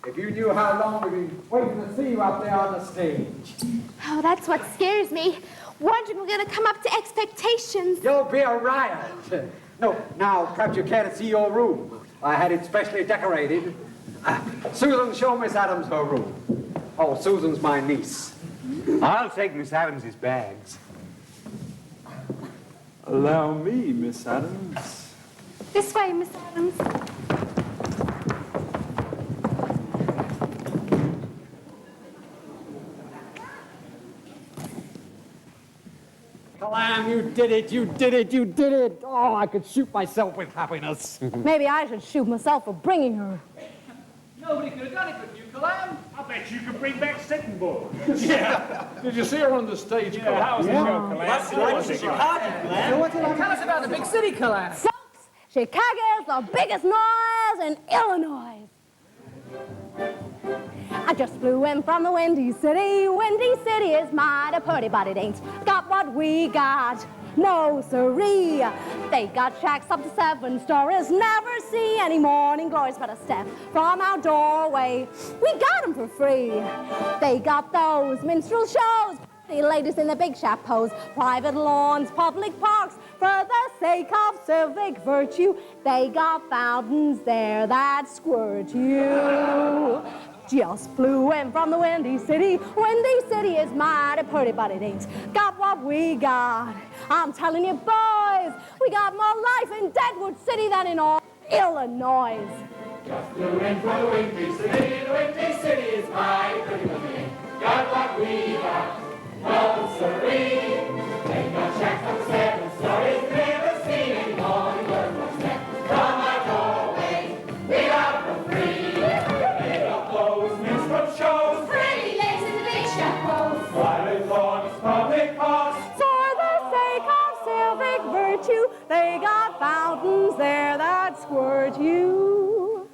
If you knew how long we've been waiting to see you up there on the stage. Oh, that's what scares me. Wondering we're going to come up to expectations. You'll be a riot. No, now, perhaps you care to see your room. I had it specially decorated. Susan, show Miss Adams her room. Oh, Susan's my niece. I'll take Miss Adams's bags. Allow me, Miss Adams. This way, Miss Adams. Calam, you did it, you did it, you did it. Oh, I could shoot myself with happiness. Maybe I should shoot myself for bringing her. Nobody could have done it but you, Calam. I bet you could bring back second ball. Did you see her on the stage? Yeah, how was the show, Calam? Tell us about the big city, Calam. Folks, Chicago's the biggest noise in Illinois. I just flew in from the Windy City. Windy City is mighty pretty, but it ain't got what we got. No, siree. They got shacks up to 7 stories. Never see any morning glories but a step from our doorway. We got them for free. They got those minstrel shows. The ladies in the big chapeaus, private lawns, public parks, for the sake of civic virtue. They got fountains there that squirt you. Just flew in from the Windy City. Windy City is mighty pretty, but it ain't got what we got. I'm telling you, boys, we got more life in Deadwood City than in all Illinois. Just flew in from the Windy City. The Windy City is mighty pretty, but it ain't got what we got. No, siree. They got shacks up to 7 stories. Never seen any morning glories but a step from our doorway. We got them for free. They got those minstrel shows. Pretty ladies in the big chapeaus. Private lawns, public parks. For the sake of civic virtue, they got fountains there that squirt you.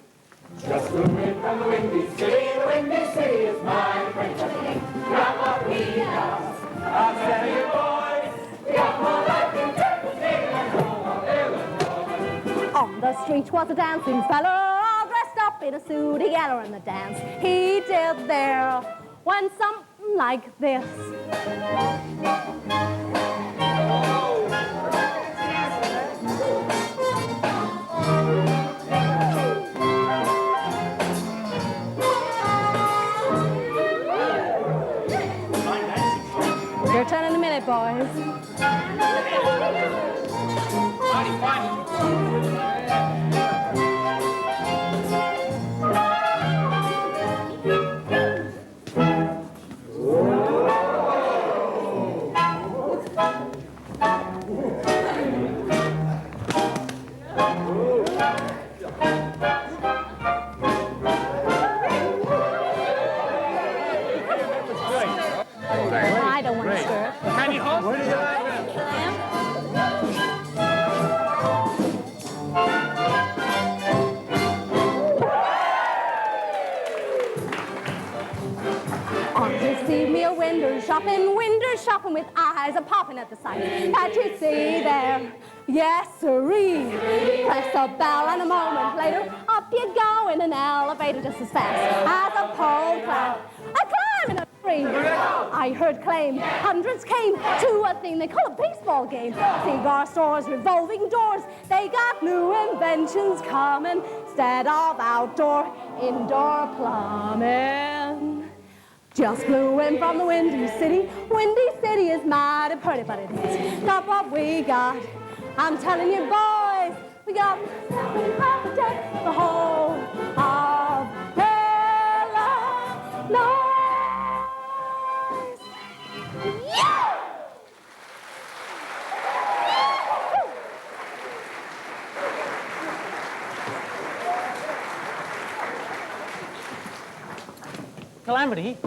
Just flew in from the Windy City. The Windy City is mighty pretty, but it ain't got what we got. I'm telling you, boys, we got more life in Deadwood City than home of Illinois. On the street was a dancing fella, all dressed up in a suit. He got her in the dance he did there went something like this. Your turn in a minute, boys. I don't want to stir. Can you hold? On to see me a window shopping with eyes a popping at the sight that you see there. Yes, siree. Press a bell and a moment later, a you go in an elevator just as fast as a pole climb. I climb in a tree. I heard claim hundreds came to a thing they call a baseball game. Cigar stores, revolving doors, they got new inventions coming instead of outdoor, indoor plumbing. Just blew in from the Windy City. Windy City is mighty pretty, but it's not what we got. I'm telling you, boys, we got the whole of Illinois. Yeah! Calamity,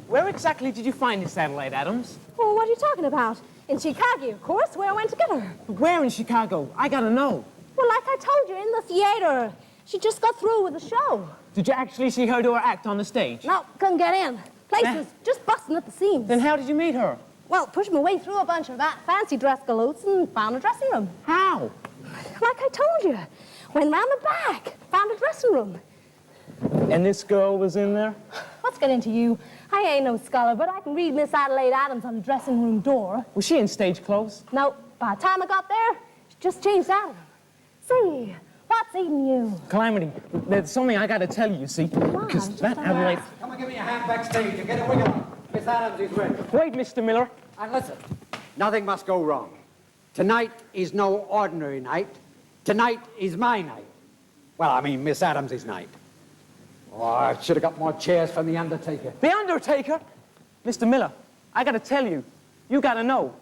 where exactly did you find this Adelaide Adams? Well, what are you talking about? In Chicago, of course, where I went to get her. Where in Chicago? I gotta know. Well, like I told you, in the theater. She just got through with the show. Did you actually see her do her act on the stage? No, couldn't get in. Place was just busting at the seams. Then how did you meet her? Well, pushed my way through a bunch of that fancy dress galoots and found a dressing room. How? Like I told you. Went round the back, found a dressing room. And this girl was in there? Let's get into you. I ain't no scholar, but I can read Miss Adelaide Adams on the dressing room door. Was she in stage clothes? No, by the time I got there, she just changed out of them. See, what's eating you? Calamity, there's something I gotta tell you, see? Because that Adelaide... Come and give me a hand backstage and get a wiggle on. Miss Adams is ready. Wait, Mr. Miller. And listen, nothing must go wrong. Tonight is no ordinary night. Tonight is my night. Well, I mean, Miss Adams' night. Oh, I should have got more chairs from the Undertaker. The Undertaker? Mr. Miller, I gotta tell you, you gotta know.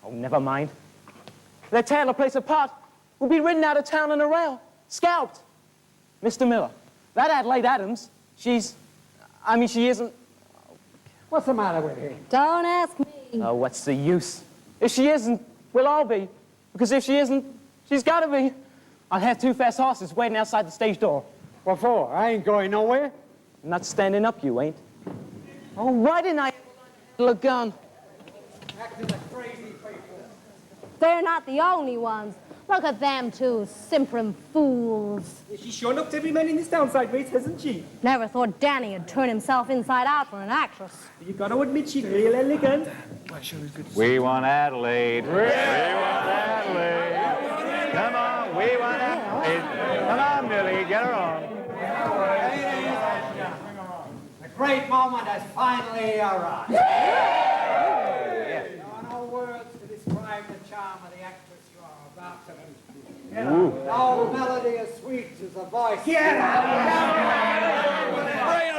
Oh, never mind. That Taylor plays a part will be ridden out of town on a rail, scalped. Mr. Miller, that Adelaide Adams, she isn't... What's the matter with him? Don't ask me. Oh, what's the use? If she isn't, we'll all be. Because if she isn't, she's gotta be. I'll have 2 fast horses waiting outside the stage door. What for? I ain't going nowhere. I'm not standing up, you ain't. Oh, why didn't I handle a gun? Acting like crazy people. They're not the only ones. Look at them two, simpering fools. She sure looked every man in this town sideways, hasn't she? Never thought Danny would turn himself inside out for an actress. You gotta admit she's real elegant. We want Adelaide. We want Adelaide. Come on, we want Adelaide. Come on, Millie, get her on. The great moment has finally arrived. There are no words to describe the charm of the actress you are about to meet. No melody as sweet as the voice. Bring her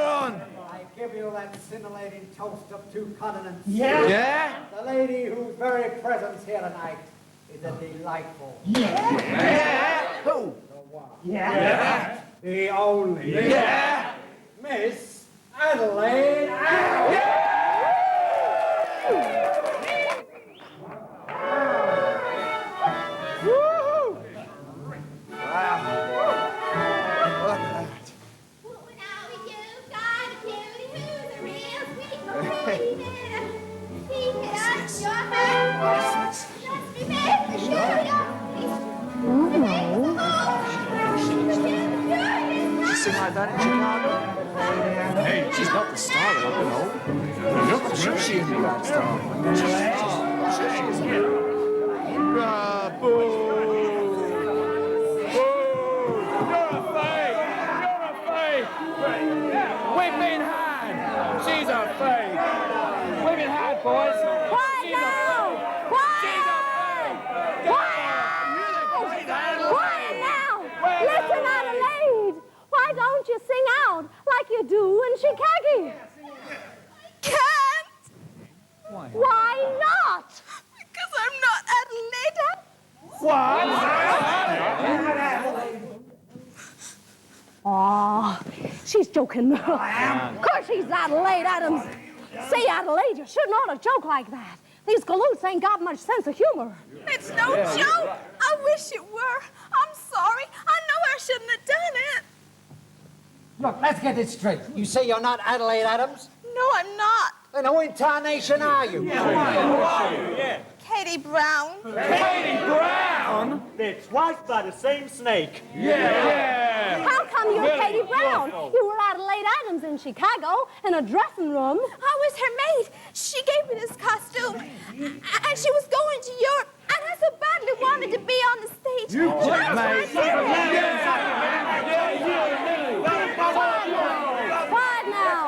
on. I give you that scintillating toast of 2 continents. Yeah? The lady whose very presence here tonight is a delightful. Who? Yeah. The only. Yeah. Miss Adelaide Adams. Sing like that in Chicago? Hey, she's not the star that I've been hoping. I'm sure she is a rock star. I'm sure she is. Boo! You're a fake! You're a fake! We've been had! She's a fake! We've been had, boys! Quiet She's a now! fake! Quiet! Quiet now! Listen, Adelaide! Why don't you sing out like you do in Chicago? Can't, Why not? because I'm not Adelaide. Aw, she's joking. Of course she's Adelaide Adams. Say, Adelaide, you shouldn't ought to joke like that. These galoots ain't got much sense of humor. It's no joke. I wish it were. I'm sorry. I know I shouldn't have done it. Look, let's get this straight. You say you're not Adelaide Adams? No, I'm not. Then who in tarnation are you? Katie Brown. Katie Brown? bit twice by the same snake. How come you're Katie Brown? You were Adelaide Adams in Chicago in a dressing room. I was her maid. She gave me this costume. And she was going to Europe. And I so badly wanted to be on the stage. Quiet now.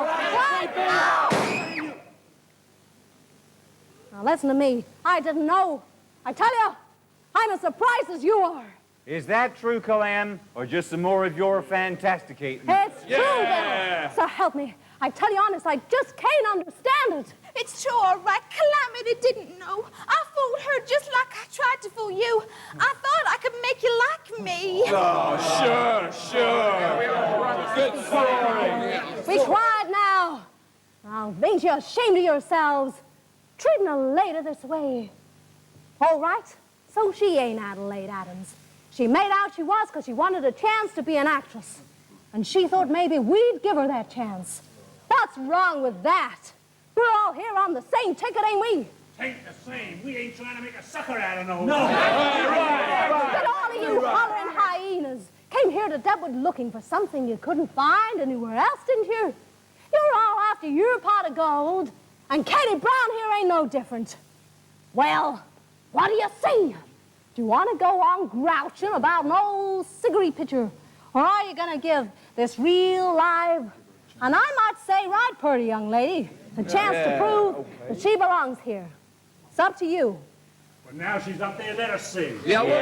Now listen to me. I didn't know. I tell you, I'm as surprised as you are. Is that true, Calam, or just some more of your fantasticating? It's true, Bill. So help me. I tell you honest, I just can't understand it. It's true, all right. Calamity didn't know. I fooled her just like I tried to fool you. I thought I could make you like me. Oh, sure. Good story. Be quiet now. Now, ain't you ashamed of yourselves? Treating a lady this way. All right, so she ain't Adelaide Adams. She made out she was because she wanted a chance to be an actress. And she thought maybe we'd give her that chance. What's wrong with that? We're all here on the same ticket, ain't we? Ain't the same. We ain't trying to make a sucker out of no. But all of you hollering hyenas came here to Deadwood looking for something you couldn't find anywhere else, didn't you? You're all after your pot of gold, and Katie Brown here ain't no different. Well, what do you see? Do you want to go on grouching about an old cigarette pitcher? Or are you going to give this real live, and I might say right pretty young lady, a chance to prove that she belongs here? It's up to you. But now she's up there, let her see. Yeah, we'll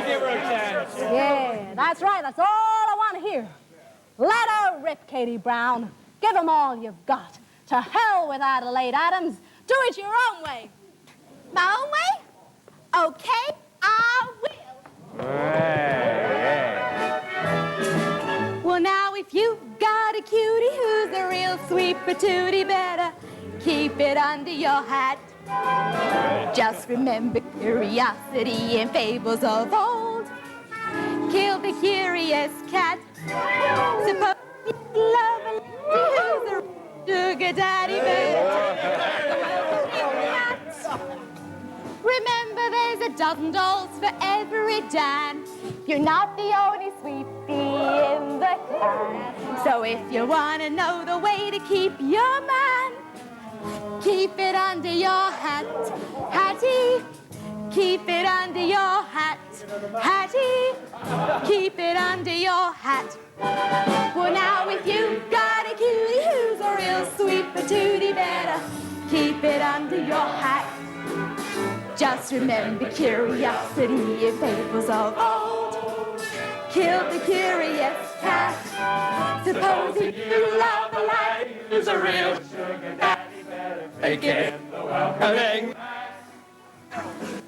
give her a chance. Yeah, that's right. That's all I want to hear. Let her rip, Katie Brown. Give 'em all you've got. To hell with Adelaide Adams. Do it your own way. My own way? Okay, I will. Well, now, if you've got a cutie who's a real sweet patootie, better keep it under your hat. Just remember curiosity and fables of old. Kill the curious cat. Suppose you love a lady who's a sugar daddy, remember, there's a dozen dolls for every Dan. You're not the only sweetie in the clan. So if you want to know the way to keep your man, keep it under your hat, Hattie. Keep it under your hat, Hattie. Keep it under your hat. Well, now if you've got a cutie who's a real sweet patootie, better keep it under your hat. Just remember curiosity and fables of old. Kill the curious cat. Suppose if you love a lad who's a real sugar daddy, better take it the welcoming.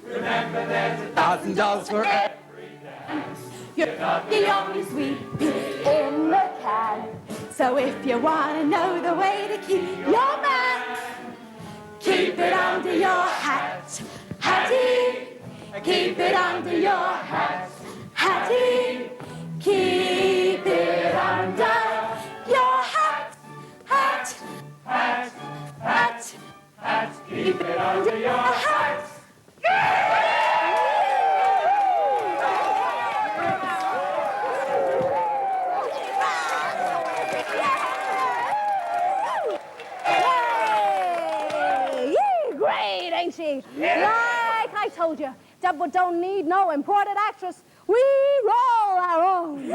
Remember there's a dozen dolls for every day. You're not the only sweetie in the can. So if you want to know the way to keep your man, keep it under your hat, Hattie. Keep it under your hat, Hattie. Keep it under your hat, hat, hat, hat, hat. Keep it under your hat. Great, ain't she? Like I told you, Deadwood don't need no imported actress. We roll our own. Say,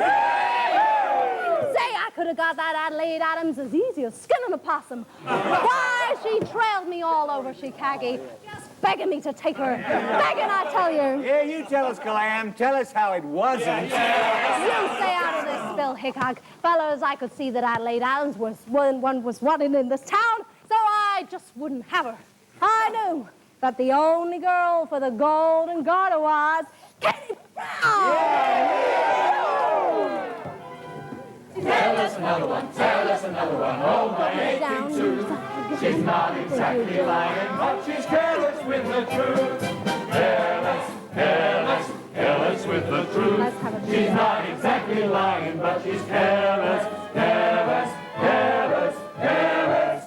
I could have got that Adelaide Adams as easy as skinning a possum. Why, she trailed me all over Chicago, just begging me to take her. Begging, I tell you. Yeah, you tell us, Calam. Tell us how it wasn't. You stay out of this, Bill Hickok. Fellas, I could see that Adelaide Adams was wanted in this town, so I just wouldn't have her. I knew that the only girl for the Golden Garter was Katie Brown. Tell us another one, tell us another one. Oh, my 82. She's not exactly lying, but she's careless with the truth. Careless, careless, careless with the truth. She's not exactly lying, but she's careless, careless, careless, careless.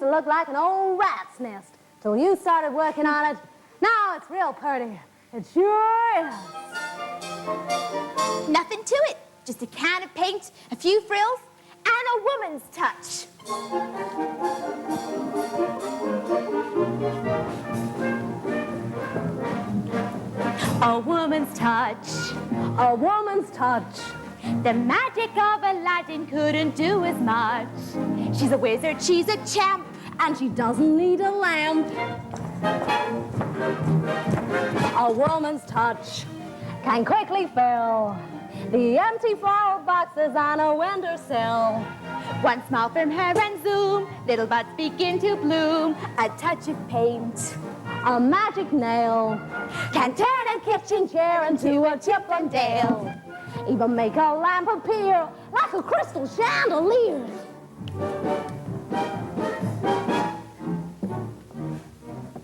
to look like an old rat's nest till you started working on it. Now it's real pretty. It sure is. Nothing to it. Just a can of paint, a few frills, and a woman's touch. A woman's touch, A woman's touch. the magic of Aladdin couldn't do as much. She's a wizard, she's a champ, And she doesn't need a lamp. A woman's touch can quickly fill the empty flower boxes on a windowsill. one smile from her and zoom, little buds begin to bloom. A touch of paint, A magic nail can turn a kitchen chair into a Chippendale. even make a lamp appear like a crystal chandelier.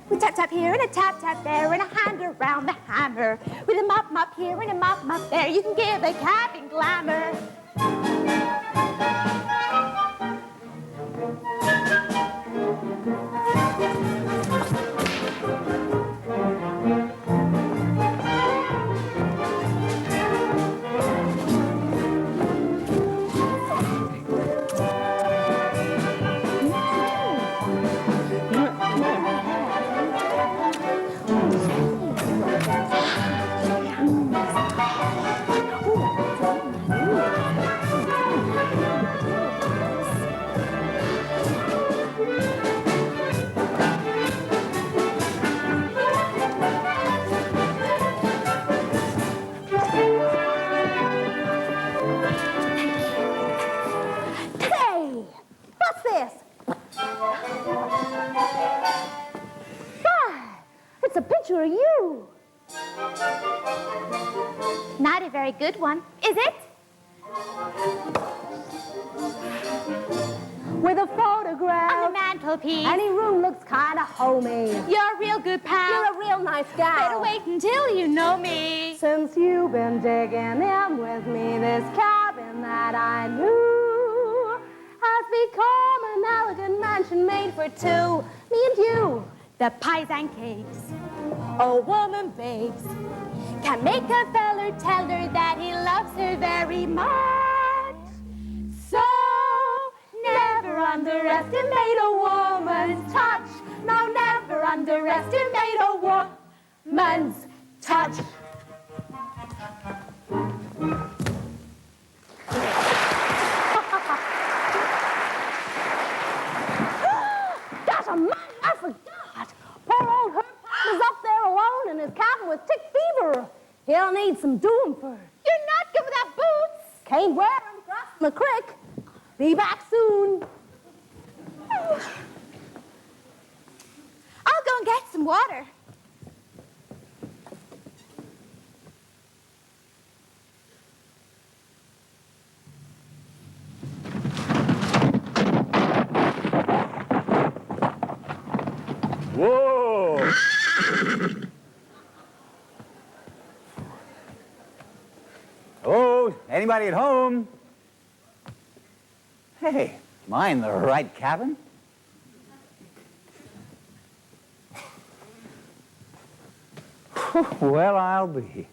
We tap tap here and a tap tap there and a hand around the hammer. With a mop mop here and a mop mop there, you can give a cabin glamour. Hey, what's this? Why, it's a picture of you. Not a very good one, is it? With a photograph. On the mantelpiece. Any room looks kind of homey. You're a real good pal. You're a real nice gal. Better wait until you know me. Since you've been digging in with me, this cabin that I knew has become an elegant mansion made for two, me and you. The pies and cakes a woman bakes can make a feller tell her that he loves her very much. So never underestimate a woman's touch. No, never underestimate a woman's touch. Gosh, I forgot. Poor old Herb is up there alone in his cabin with tick fever. He'll need some doing for. You're not good without boots. Can't wear them crossing the creek. Be back soon. I'll go and get some water. Whoa! Hello? Anybody at home? Hey, am I in the right cabin? Well, I'll be.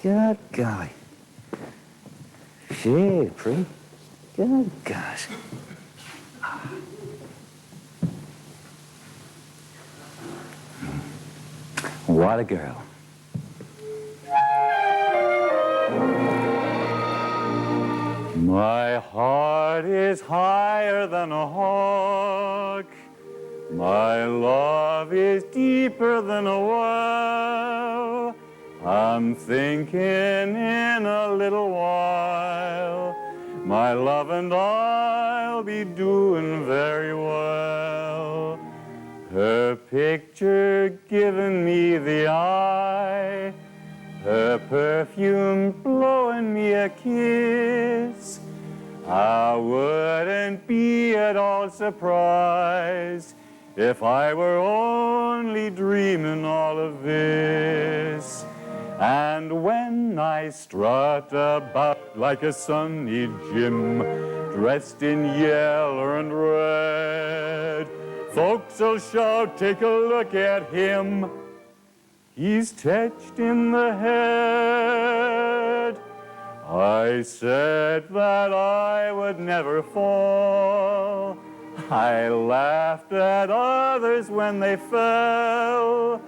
Good golly. Gee, pretty. Good gosh. What a girl. My heart is higher than a hawk. My love is deeper than a well. I'm thinking in a little while my love and I'll be doing very well. Her picture giving me the eye, her perfume blowing me a kiss. I wouldn't be at all surprised if I were only dreaming all of this. And when I strut about like a sunny Jim, dressed in yellow and red, folks will shout, take a look at him. He's touched in the head. I said that I would never fall. I laughed at others when they fell.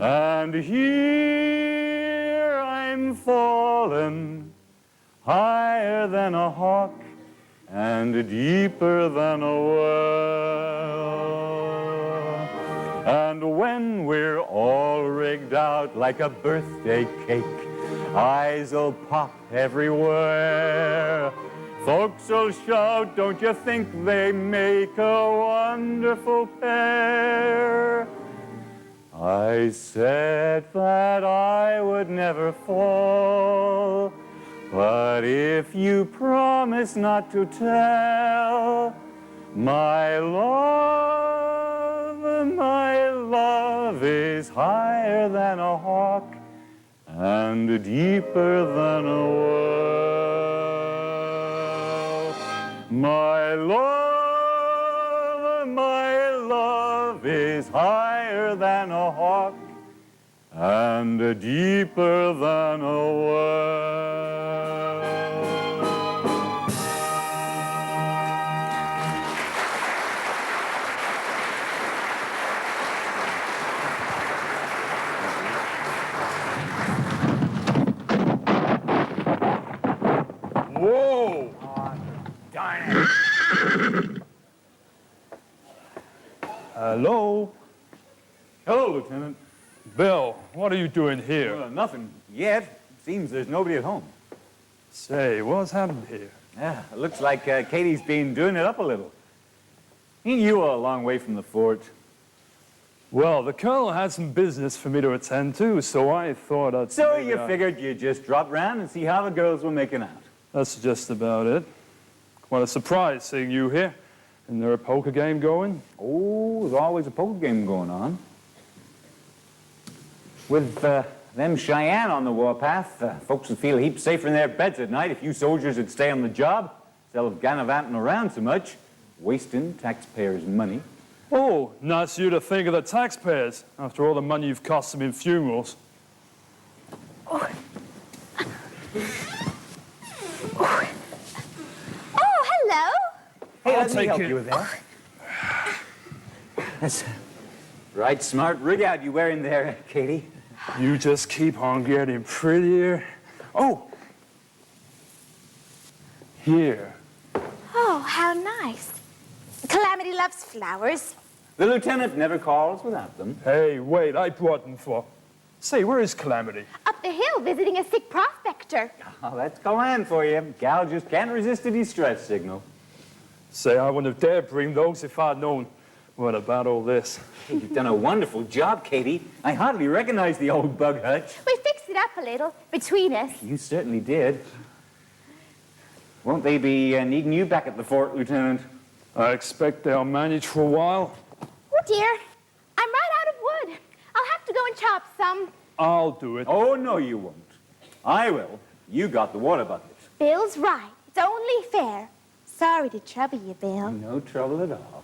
And here I'm fallen, higher than a hawk and deeper than a well. And when we're all rigged out like a birthday cake, eyes'll pop everywhere. Folks will shout, don't you think they make a wonderful pair? I said that I would never fall, but if you promise not to tell, my love is higher than a hawk and deeper than a well. My love is higher than a hawk and deeper than a well. Whoa! Darn it. Hello? Hello, Lieutenant. Bill, what are you doing here? Nothing yet. Seems there's nobody at home. Say, what's happened here? Yeah, it looks like Katie's been doing it up a little. Ain't you a long way from the fort? Well, the colonel had some business for me to attend to, so I thought I'd... So you figured you'd just drop round and see how the girls were making out? That's just about it. What a surprise seeing you here. Isn't there a poker game going? Oh, there's always a poker game going on. With them Cheyenne on the warpath, folks would feel a heap safer in their beds at night if you soldiers would stay on the job, instead of gallivanting around so much, wasting taxpayers' money. Oh, nice of you to think of the taxpayers, after all the money you've cost them in funerals. Oh, hello. Hey, I'll let me take help it. you with that. That's right smart rig out you wearing there, Katie. You just keep on getting prettier. Oh! Here. Oh, how nice. Calamity loves flowers. The lieutenant never calls without them. Hey, wait, I brought them for... Say, where is Calamity? Up the hill visiting a sick prospector. Oh, that's Calan for you. Gal just can't resist a distress signal. Say, I wouldn't have dared bring those if I'd known what about all this. Hey, you've done a wonderful job, Katie. I hardly recognize the old bug hutch. We fixed it up a little between us. You certainly did. Won't they be needing you back at the fort, Lieutenant? I expect they'll manage for a while. Oh, dear. I'm right out of wood. I'll have to go and chop some. I'll do it. Oh, no, you won't. I will. You got the water bucket. Bill's right. It's only fair. Sorry to trouble you, Bill. No trouble at all.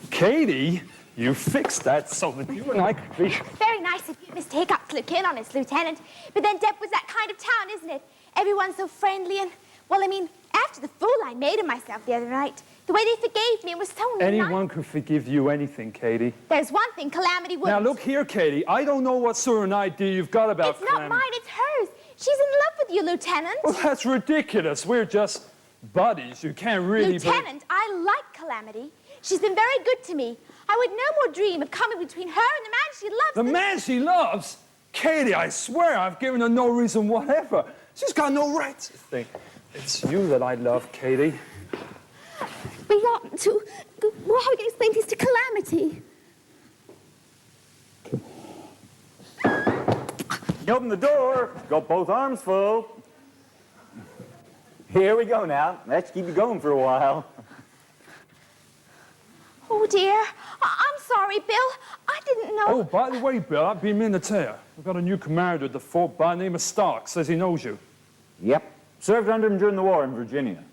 Katie, you fixed that so that you and I could be... Very nice of you, Miss Take-Up, to look in on us, Lieutenant. But then Dep was that kind of town, isn't it? Everyone's so friendly and, well, I mean, after the fool I made of myself the other night, the way they forgave me, it was so nice. Anyone could forgive you anything, Katie. There's one thing Calamity wouldn't. Now, look here, Katie. I don't know what sort of an idea you've got about It's not Calamity. mine, it's hers. She's in love with you, Lieutenant. Well, that's ridiculous. We're just buddies. You can't really Lieutenant, I like Calamity. She's been very good to me. I would no more dream of coming between her and the man she loves. The man she loves? Katie, I swear I've given her no reason whatever. She's got no right to think. It's you that I love, Katie. We ought to... Well, how are we going to explain this to Calamity? You open the door. Got both arms full. Here we go now. Let's keep you going for a while. Oh, dear. I'm sorry, Bill. I didn't know. Oh, by the way, Bill, I've been meaning to tell you. We've got a new commander at the fort by the name of Stark. Says he knows you. Yep. Served under him during the war in Virginia.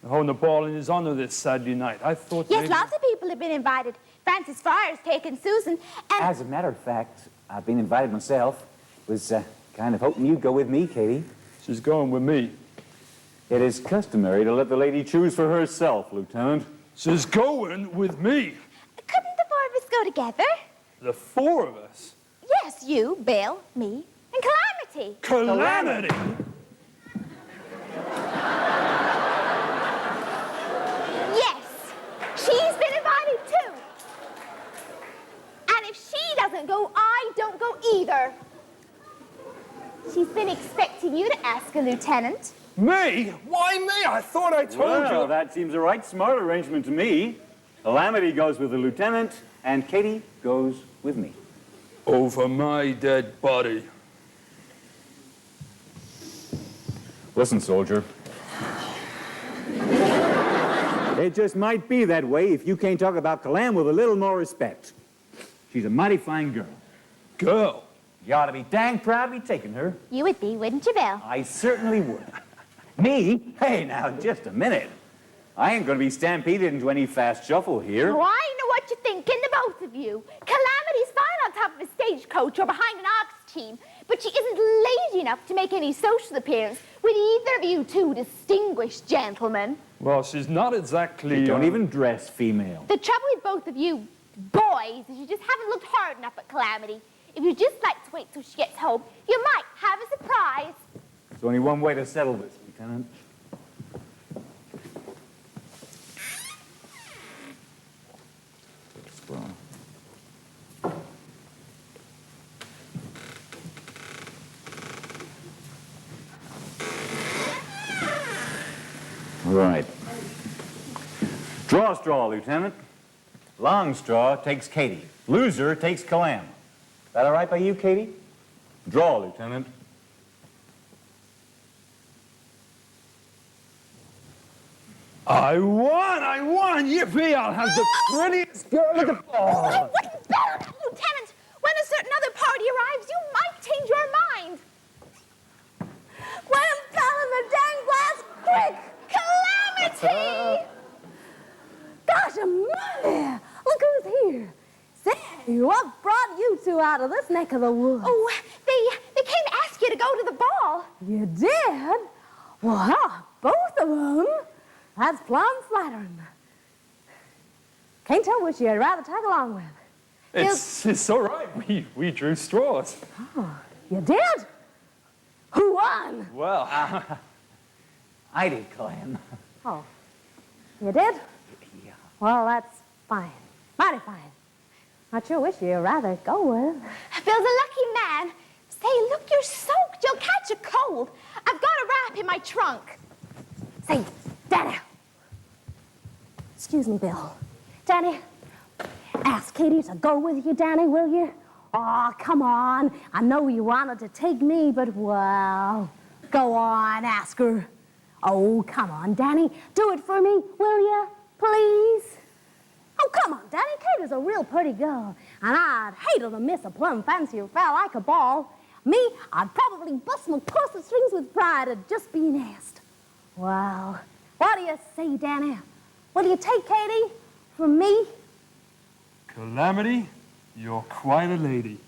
They're holding a ball in his honor this Saturday night. I thought Yes, maybe... lots of people have been invited. Francis Fryer's taken Susan, and... As a matter of fact, I've been invited myself. Was kind of hoping you'd go with me, Katie. She's going with me. It is customary to let the lady choose for herself, Lieutenant. She's going with me. Couldn't the four of us go together? The four of us? Yes, you, Bill, me, and Calamity. Calamity? Yes, she's been invited too. And if she doesn't go, I don't go either. She's been expecting you to ask her, Lieutenant. Me? Why me? I thought I told Well, you. that seems a right smart arrangement to me. Calamity goes with the lieutenant, and Katie goes with me. Over my dead body. Listen, soldier. It just might be that way if you can't talk about Calam with a little more respect. She's a mighty fine girl. Girl? You ought to be dang proud to be taking her. You would be, wouldn't you, Bill? I certainly would. Me? Hey, now, just a minute. I ain't gonna be stampeded into any fast shuffle here. Oh, I know what you're thinking, the both of you. Calamity's fine on top of a stagecoach or behind an ox team, but she isn't lazy enough to make any social appearance with either of you two distinguished gentlemen. Well, she's not exactly... You don't even dress female. The trouble with both of you boys is you just haven't looked hard enough at Calamity. If you just like to wait till she gets home, you might have a surprise. There's only one way to settle this, Lieutenant. Right. Draw a straw, Lieutenant. Long straw takes Katie. Loser takes Calam. That all right by you, Katie? Draw, Lieutenant. I won! Yippee! I'll have the prettiest girl at the ball. I wouldn't bear it, Lieutenant. When a certain other party arrives, you might change your mind. When I'm telling the dang glass, quick! Calamity! Gosh almighty! Look who's here. Say, what brought you two out of this neck of the woods? Oh, they came to ask you to go to the ball. You did? Well, both of them? That's plumb flattering. Can't tell which you'd rather tag along with. It's all right. We drew straws. Oh, you did? Who won? Well, I did, Calam. Oh, you did? Yeah. Well, that's fine. Mighty fine. Not sure which you'd rather go with. Bill's a lucky man. Say, look, you're soaked. You'll catch a cold. I've got a wrap in my trunk. Say, Danny. Excuse me, Bill. Danny, ask Katie to go with you, Danny, will you? Oh, come on. I know you wanted to take me, but, well, go on, ask her. Oh, come on, Danny. Do it for me, will you? Please? Oh, come on, Danny. Katie's a real pretty girl, and I'd hate her to miss a plum fancier fella like a ball. Me, I'd probably bust my corset strings with pride at just being asked. Well, what do you say, Danny? Will you take Katie from me? Calamity, you're quite a lady.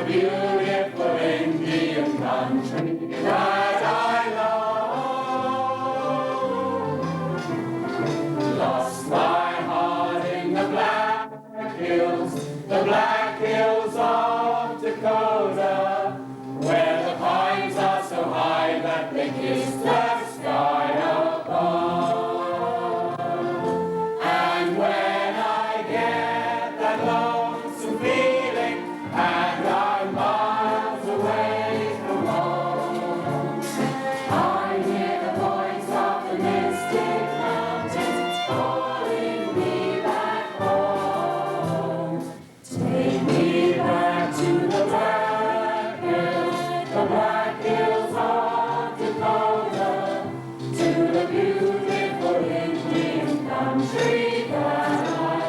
Beautiful Indian country that I love. they kiss the sky above. And when I get that lonesome feeling and I'm miles away from home, I hear the voice of the mystic mountains calling me back home. Take me back to the Black Hills of Dakota, to the beautiful Indian country that I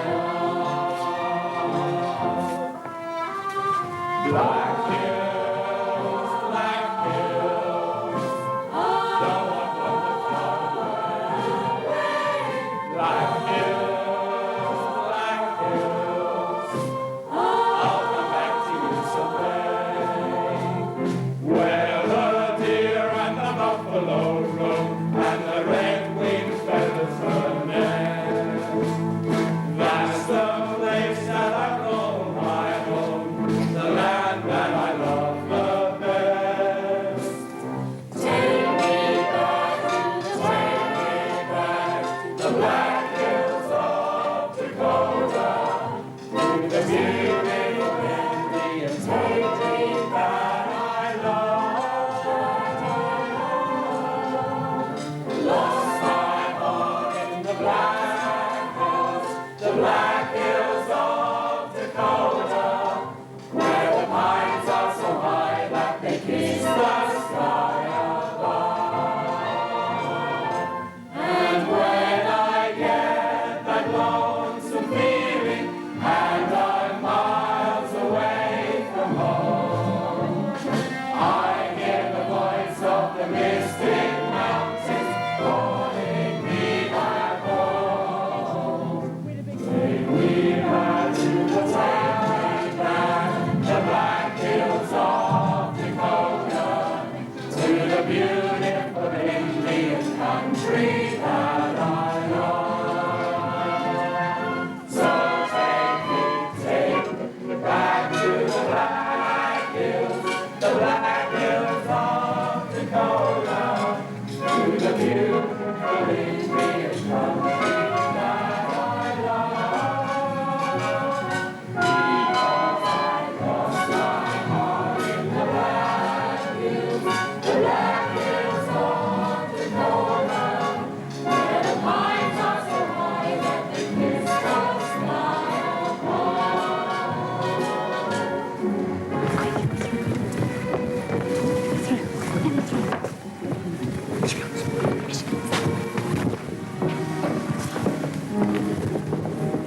love. Black Hills, Black Hills, don't want them to far away. Black Hills, I'll come back to you someday. Where the deer and the buffalo roam, and the red-winged feathers nest. That's the place that I call my home, the land that I love the best. Take me back to the Black Hills of Dakota, to the beautiful Indian country that I love. Lost my heart in the Black Hills of Dakota, where the pines are so high that they kiss the sky above. And when I get that lonesome feeling and I'm miles away from home, I hear the voice of the mystic mountains calling me back home. Take me back to the Black Hills of Dakota, to the beautiful Indian country that I love. So take me back to the Black Hills of Dakota, to the beautiful Indian country that I love. Because I lost my heart in the Black Hills of Dakota, where the pines are so high that they kiss the sky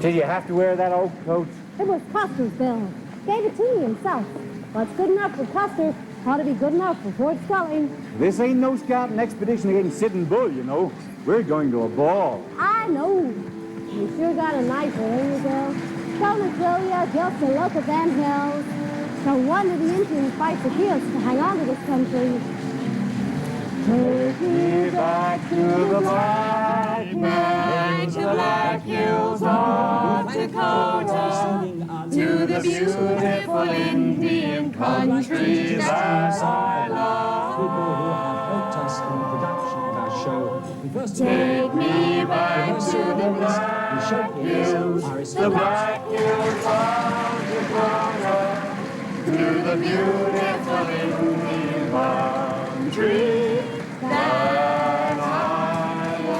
Did you have to wear that old coat? It was Custer's bill. Gave it to me himself. What's good enough for Custer ought to be good enough for Fort Scully. This ain't no scouting expedition against Sitting Bull, you know. We're going to a ball. I know. You sure got a knife there, you Bill. Don't it thrill you just to look at them hills? No wonder the Indians fight the fierce to hang on to this country. Take me back to the Black Hills of Dakota, to the beautiful Indian country that I love. Take me back to the Black Hills of Dakota, to the beautiful Indian country that I love.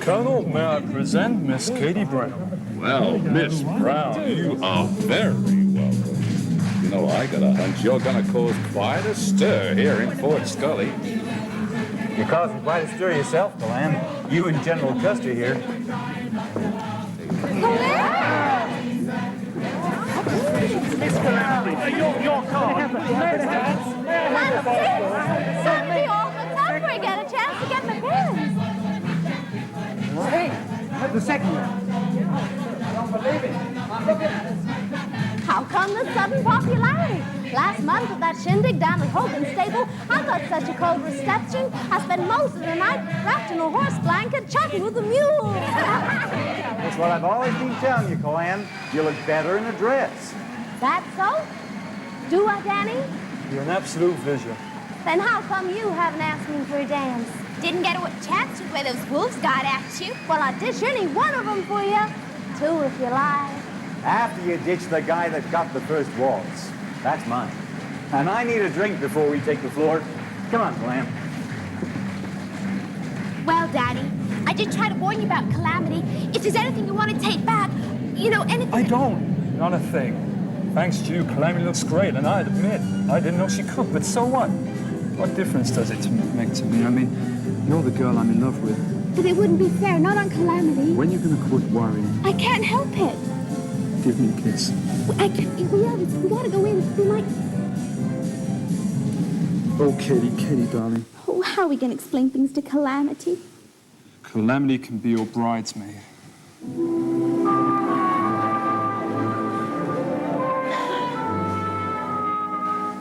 Colonel, may I present Miss Katie Brown? Well, Miss Brown, you are very welcome. You know, I got a hunch you're gonna cause quite a stir here in Fort Scully. You're causing quite a stir yourself, Calam. You and General Custer here. Miss Calamity, your car. Suddenly all the time I get a chance to get my pins. Hey, the second one. Don't believe it. Look at this. How come this sudden popularity? Last month at that shindig down at Hogan's stable, I got such a cold reception, I spent most of the night wrapped in a horse blanket chatting with the mule. That's what I've always been telling you, Calam. You look better in a dress. That so? Do I, Danny? You're an absolute vision. Then how come you haven't asked me for a dance? Didn't get a chance to the way those wolves got at you. Well, I'll ditch any one of them for you. Two, if you like. After you ditch the guy that got the first waltz. That's mine. And I need a drink before we take the floor. Come on, Calam. Well, Daddy, I did try to warn you about Calamity. If there's anything you want to take back, you know, anything... I don't. Not a thing. Thanks to you, Calamity looks great, and I admit, I didn't know she could, but so what? What difference does it make to me? I mean, you're the girl I'm in love with. But it wouldn't be fair, not on Calamity. When are you going to quit worrying? I can't help it. Give me a kiss. I can't... We gotta go in. We might... Oh, Katie, darling. Oh, how are we gonna explain things to Calamity? Calamity can be your bridesmaid.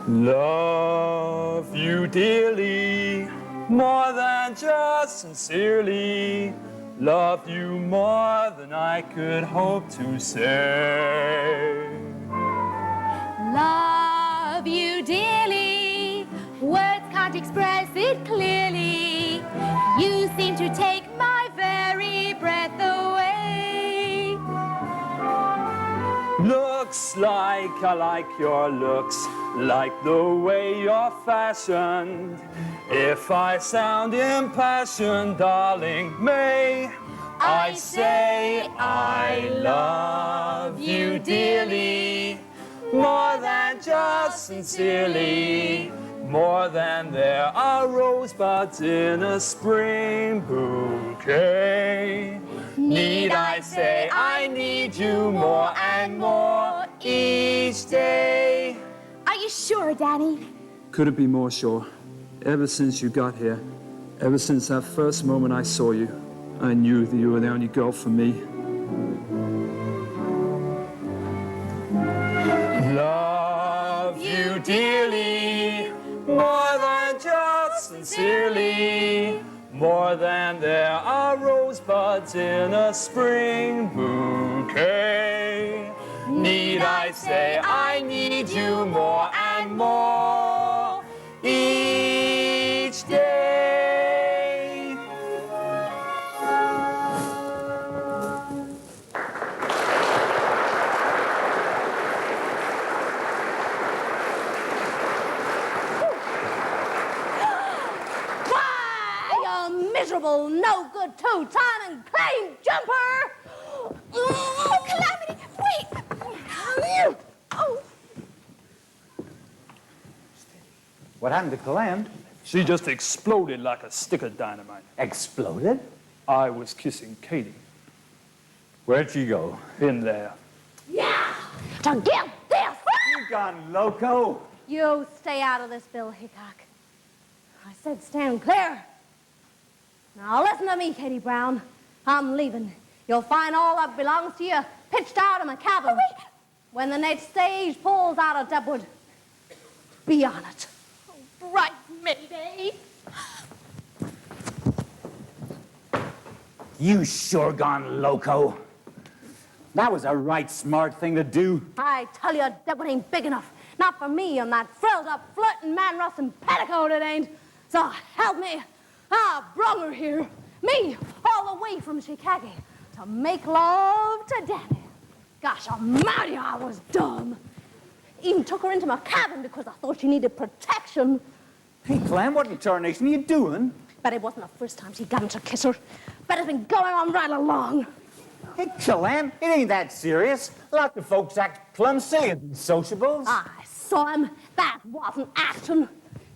Love you dearly, more than just sincerely. Love you more than I could hope to say. Love you dearly. Words can't express it clearly. You seem to take my very breath away. Looks like I like your looks, like the way you're fashioned. If I sound impassioned, darling, may I say I love you dearly, more than just sincerely, more than there are rosebuds in a spring bouquet. Need I say I need you more and more each day? Are you sure, Daddy? Couldn't be more sure. Ever since you got here, ever since that first moment I saw you, I knew that you were the only girl for me. Love you dearly, more than just sincerely, more than there are rosebuds in a spring bouquet. Need I say I need you more and more each day? Why, you miserable, no-good, two-time and claim jumper! Oh, Calamity, wait! Oh. What happened to Calam? She just exploded like a stick of dynamite. Exploded? I was kissing Katie. Where'd she go? In there. Yeah! To get this! You gone loco? You stay out of this, Bill Hickok. I said stand clear. Now listen to me, Katie Brown. I'm leaving. You'll find all that belongs to you pitched out in my cabin. Oh, wait. When the next stage pulls out of Deadwood, be on it. Oh, right, Mayday. You sure gone loco. That was a right smart thing to do. I tell you, Deadwood ain't big enough. Not for me and that frilled-up, flirting man Russ petticoat, it ain't. So help me. I brung her here, me, all the way from Chicago, to make love to Daddy. Gosh almighty, I was dumb. Even took her into my cabin because I thought she needed protection. Hey, Clem, what in tarnation are you doing? But it wasn't the first time she'd gotten to kiss her. but it's been going on right along. Hey, Calam, it ain't that serious. Lots of folks act plumb silly at these sociables. I saw him. That wasn't acting.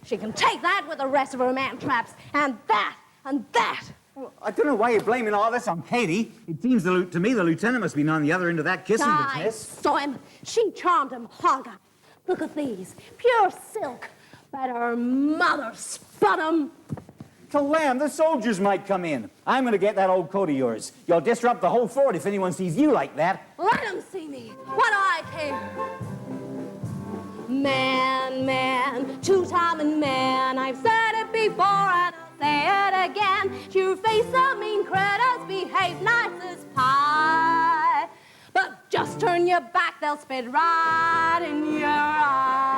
She can take that with the rest of her man traps, and that, and that. Well, I don't know why you're blaming all this on Katie. It seems to me the lieutenant must be on the other end of that kissing I business. saw him. She charmed him hog. Look at these. Pure silk. But her mother spun them. Calam, the soldiers might come in. I'm going to get that old coat of yours. You'll disrupt the whole fort if anyone sees you like that. Let them see me. What do I care? Man, man, two-timing man. I've said it before and I'll say it again. You face the mean critters, behave nice as pie. But just turn your back, they'll spit right in your eye.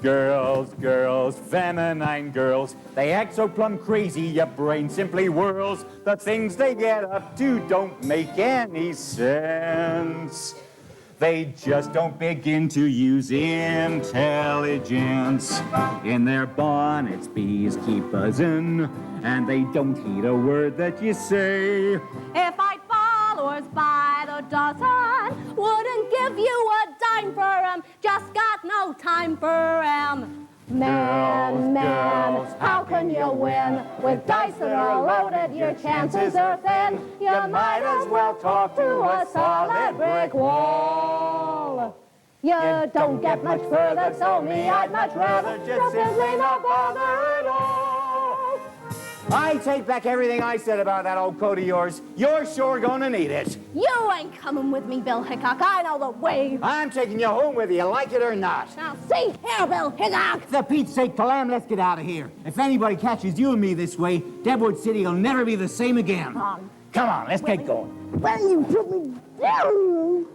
Girls, girls, feminine girls, they act so plumb crazy, your brain simply whirls. The things they get up to don't make any sense. They just don't begin to use intelligence. In their bonnets, bees keep buzzing, and they don't heed a word that you say. If I'd followers by the dozen, wouldn't give you a dime for 'em, just got no time for 'em. Man, man, how can you win? With dice that are loaded, your chances are thin. You might as well talk to a solid brick wall. You don't get much further, so me, I'd much rather just simply not bother at all. I take back everything I said about that old coat of yours. You're sure gonna need it. You ain't coming with me, Bill Hickok. I know the way. I'm taking you home with you, like it or not. Now, see here, Bill Hickok. For Pete's sake, Calam, let's get out of here. If anybody catches you and me this way, Deadwood City will never be the same again. Come on, let's get going. When you put me down.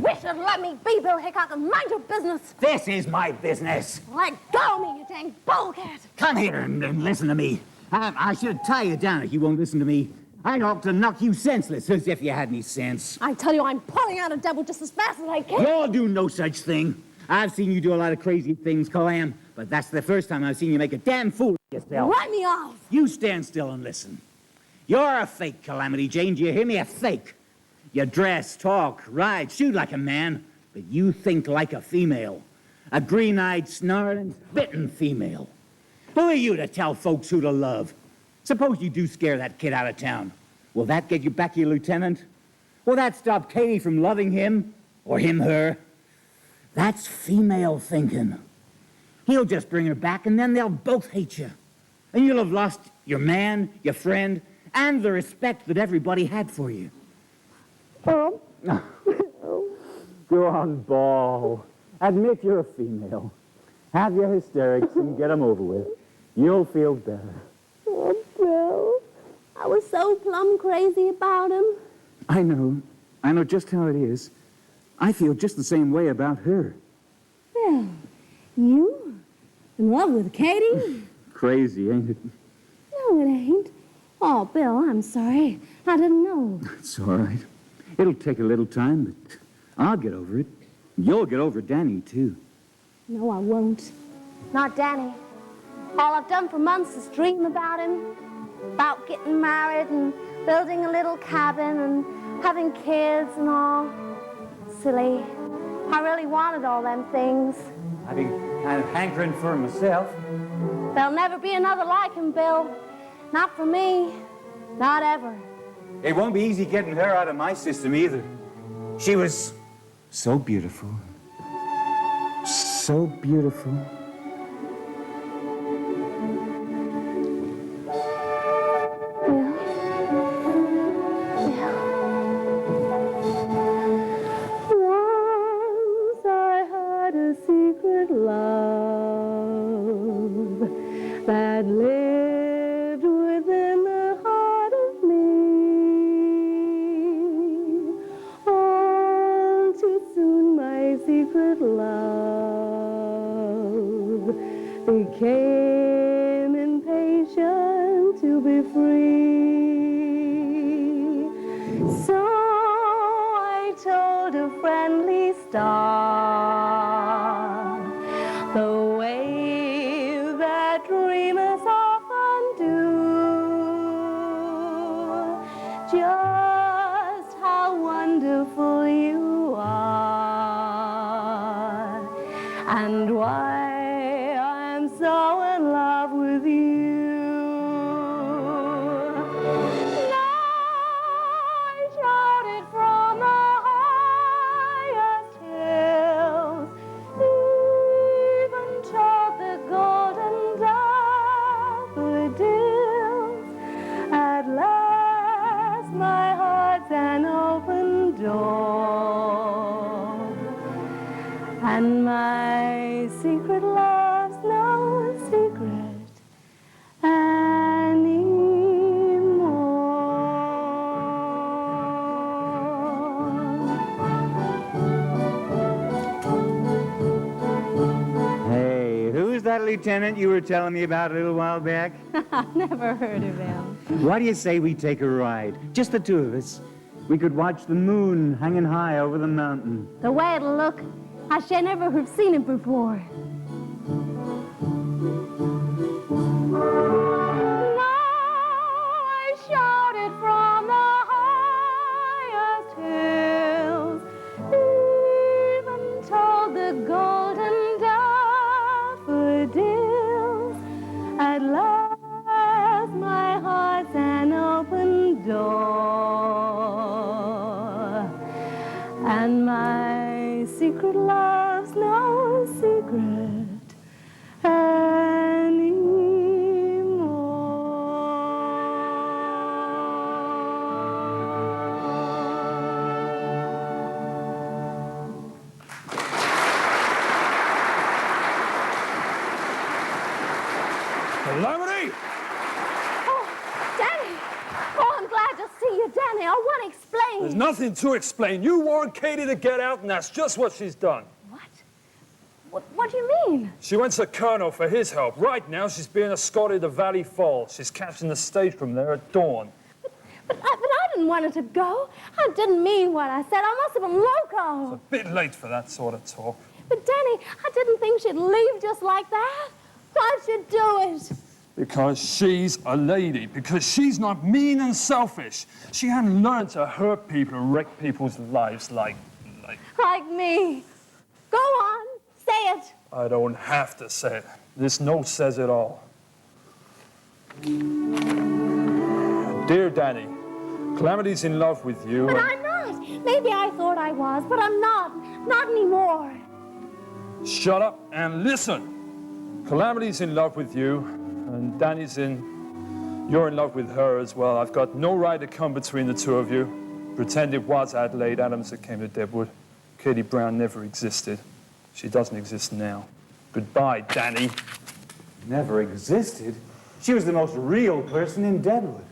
Wish you'd let me be, Bill Hickok, and mind your business. This is my business. Let go of me, you dang bullcat. Come here and listen to me. I should tie you down if you won't listen to me. I'd ought to knock you senseless, as if you had any sense. I tell you, I'm pulling out of Deadwood just as fast as I can. You'll do no such thing. I've seen you do a lot of crazy things, Calam, but that's the first time I've seen you make a damn fool of yourself. Let me off. You stand still and listen. You're a fake, Calamity Jane. Do you hear me? A fake. You dress, talk, ride, shoot like a man, but you think like a female. A green-eyed, snarling, spitting female. Who are you to tell folks who to love? Suppose you do scare that kid out of town. Will that get you back your lieutenant? Will that stop Katie from loving him? Or him her? That's female thinking. He'll just bring her back and then they'll both hate you. And you'll have lost your man, your friend, and the respect that everybody had for you. Go on, bawl. Admit you're a female. Have your hysterics and get them over with. You'll feel better. Oh, Bill, I was so plumb crazy about him. I know just how it is. I feel just the same way about her. Well, you in love with Katie? Crazy, ain't it? No, it ain't. Oh, Bill, I'm sorry. I didn't know. It's all right. It'll take a little time, but I'll get over it. You'll get over Danny, too. No, I won't. Not Danny. All I've done for months is dream about him, about getting married and building a little cabin and having kids and all. Silly. I really wanted all them things. I've been kind of hankering for myself. There'll never be another like him, Bill. Not for me. Not ever. It won't be easy getting her out of my system either. She was so beautiful. So beautiful. Once I had a secret love that lived within the heart of me. All too soon my secret love became impatient free. So I told a friendly star the way that dreamers often do, just how wonderful you are, and why I'm so in love with you. And my secret love's no secret anymore. Hey, who's that lieutenant you were telling me about a little while back? Never heard of him. Why do you say we take a ride? Just the two of us. We could watch the moon hanging high over the mountain. The way it'll look, I should never have seen it before. And my secret love's no secret Calamity! Oh, Danny! Oh, I'm glad to see you, Danny. I want to explain. There's nothing to explain. You warned Katie to get out, and that's just what she's done. What do you mean? She went to Colonel for his help. Right now, she's being escorted to Valley Falls. She's catching the stage from there at dawn. But I didn't want her to go. I didn't mean what I said. I must have been loco. It's a bit late for that sort of talk. But, Danny, I didn't think she'd leave just like that. Why'd you do it? Because she's a lady. Because she's not mean and selfish. She hadn't learned to hurt people and wreck people's lives like... Like me. Go on. Say it. I don't have to say it. This note says it all. Dear Danny, Calamity's in love with you. But I'm not. Maybe I thought I was, but I'm not. Not anymore. Shut up and listen. Calamity's in love with you, and you're in love with her as well. I've got no right to come between the two of you. Pretend it was Adelaide Adams that came to Deadwood. Katie Brown never existed. She doesn't exist now. Goodbye, Danny. Never existed? She was the most real person in Deadwood.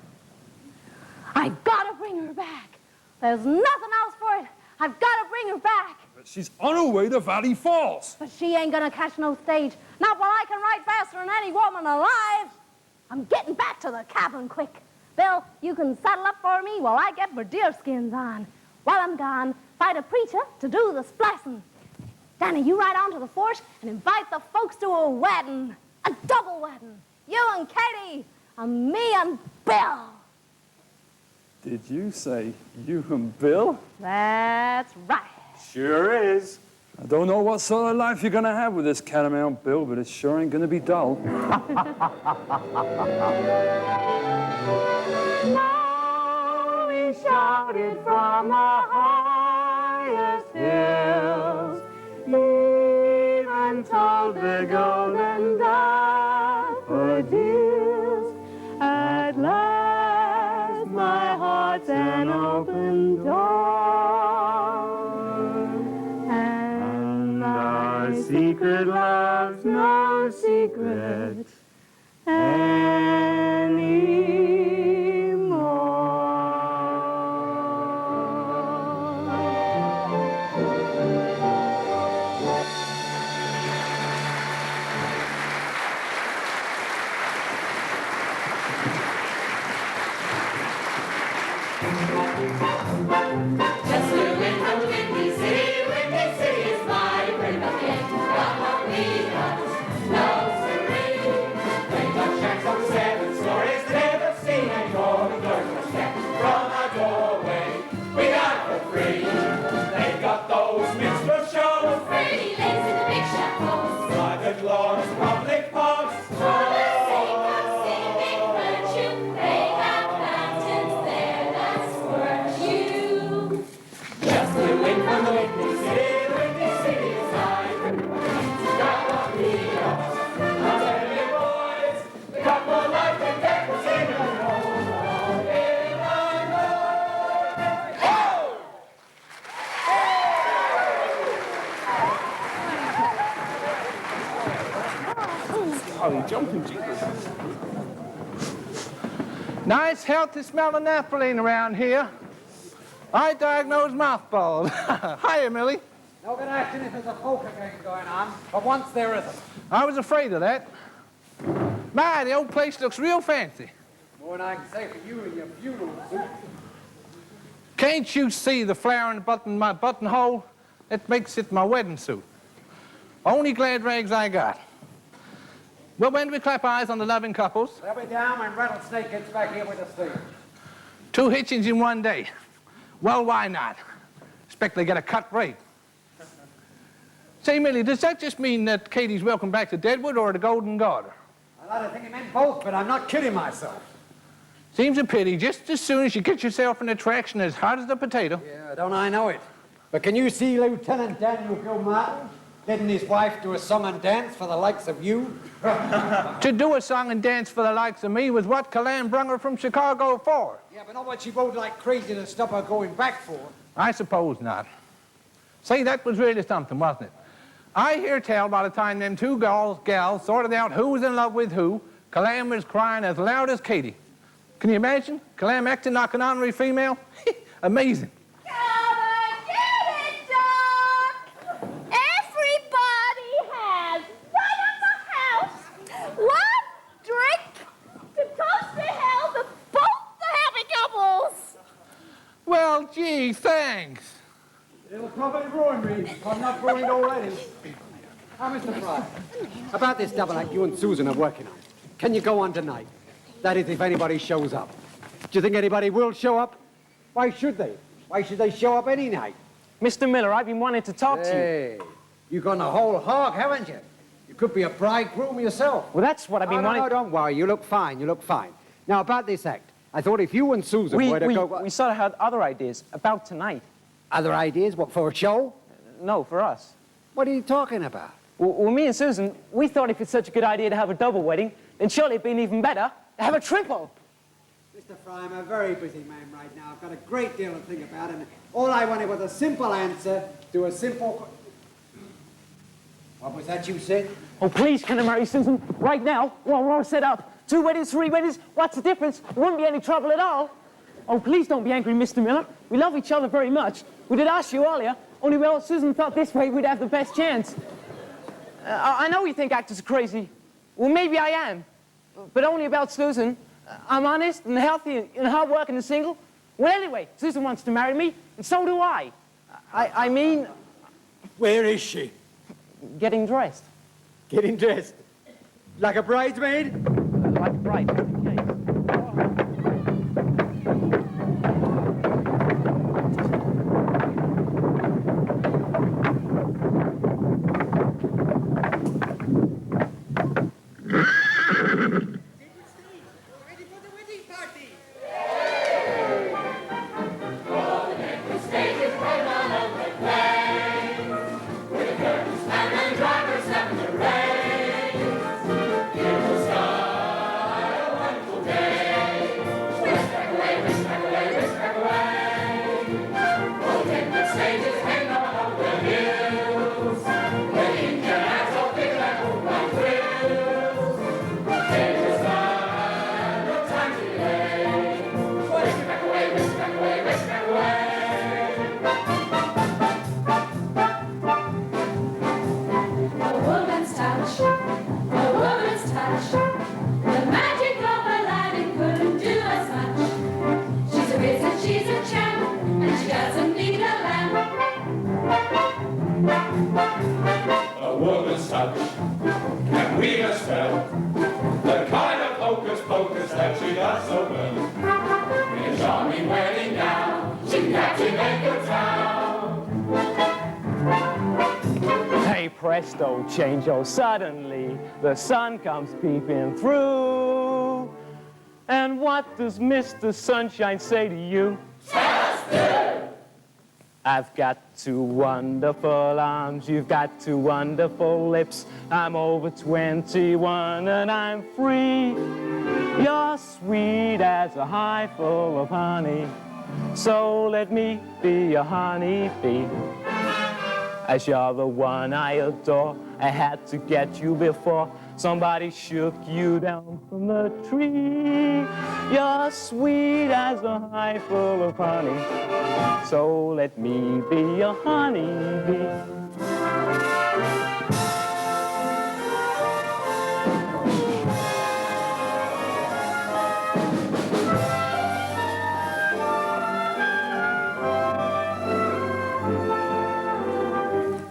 I've got to bring her back. There's nothing else for it. I've got to bring her back. But she's on her way to Valley Falls. But she ain't gonna catch no stage. Not while I can ride faster than any woman alive. I'm getting back to the cabin quick. Bill, you can saddle up for me while I get my deerskins on. While I'm gone, find a preacher to do the splicing. Danny, you ride on to the fort and invite the folks to a wedding. A double wedding. You and Katie, and me and Bill. Did you say you and Bill? That's right. Sure is. I don't know what sort of life you're gonna have with this Catamount Bill, but it sure ain't gonna be dull. Now we shouted from the highest hills, even told the golden daffodils. At last my heart's an open door, and my secret love's no secret on the windy city side. Got what we are. Now tell me, boys, we got more life than death was in the road. Oh, jumping Jesus. Nice, healthy smelling naphthalene around here. I diagnose mothballs. Hiya, Millie. No good action if there's a poker game going on, but once there isn't. I was afraid of that. My, the old place looks real fancy. More than I can say for you and your funeral suit. Can't you see the flower in my buttonhole? It makes it my wedding suit. Only glad rags I got. Well, when do we clap eyes on the loving couples? They'll be down when Rattlesnake gets back here with the stage. 2 hitchings in one day. Well, why not? Expect they get a cut rate. Say, Millie, does that just mean that Katie's welcome back to Deadwood or the Golden Garter? I think he meant both, but I'm not kidding myself. Seems a pity, just as soon as you get yourself an attraction as hot as a potato. Yeah, don't I know it. But can you see Lieutenant Daniel Gilmartin getting his wife to a song and dance for the likes of you? To do a song and dance for the likes of me was what Calam brung her from Chicago for. Yeah, but not what she rode like crazy to stop her going back for. I suppose not. Say, that was really something, wasn't it? I hear tell by the time them two gals sorted out who was in love with who, Calam was crying as loud as Katie. Can you imagine? Calam acting like an honorary female? Amazing. Come and get it, Doc! Everybody has, right at the house, one drink to toast the health of both the happy couples. Well, gee, thanks. It'll probably ruin me if I'm not ruined already. Now, Mr. Fry, about this double act you and Susan are working on, can you go on tonight? That is, if anybody shows up. Do you think anybody will show up? Why should they? Why should they show up any night? Mr. Miller, I've been wanting to talk to you. Hey, you've gone the whole hog, haven't you? You could be a bridegroom yourself. Well, that's what I've been wanting. No, don't worry. You look fine. You look fine. Now, about this act, I thought if you and Susan were to go... We sort of had other ideas about tonight. Other ideas? What, for a show? No, for us. What are you talking about? Well, me and Susan, we thought if it's such a good idea to have a double wedding, then surely it'd been even better to have a triple. Mr. Fry, I'm a very busy man right now. I've got a great deal to think about, and all I wanted was a simple answer to a simple... What was that you said? Oh, please, can I marry Susan right now while we're all set up? 2 weddings, 3 weddings, what's the difference? There wouldn't be any trouble at all. Oh, please don't be angry, Mr. Miller. We love each other very much. We did ask you earlier, only well, Susan thought this way we'd have the best chance. I know you think actors are crazy. Well, maybe I am, but only about Susan. I'm honest and healthy and hard-working and single. Well, anyway, Susan wants to marry me, and so do I. I mean... Where is she? Getting dressed. Getting dressed? Like a bridesmaid? Like a bride, just in case. Presto, change-o, suddenly the sun comes peeping through. And what does Mr. Sunshine say to you? I've got two wonderful arms, you've got two wonderful lips. I'm over 21 and I'm free. You're sweet as a hive full of honey, so let me be your honeybee. As you're the one I adore, I had to get you before somebody shook you down from the tree. You're sweet as a hive full of honey, so let me be your honeybee.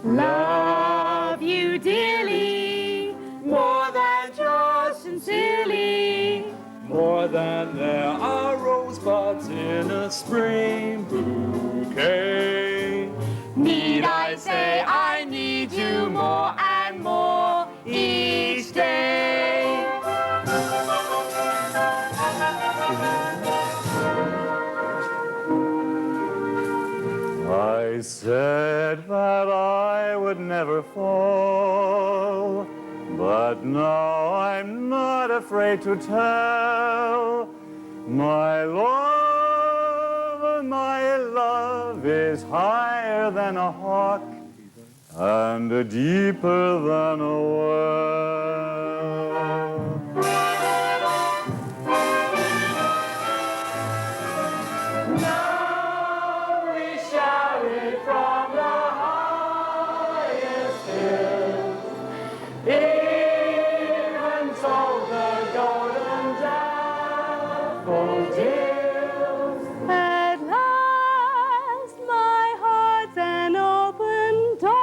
Love you dearly, more than just sincerely. More than there are rosebuds in a spring bouquet. Need I say I need you more and more each day? I said that I would never fall, but now I'm not afraid to tell. My love is higher than a hawk and deeper than a well. At last, my heart's an open door,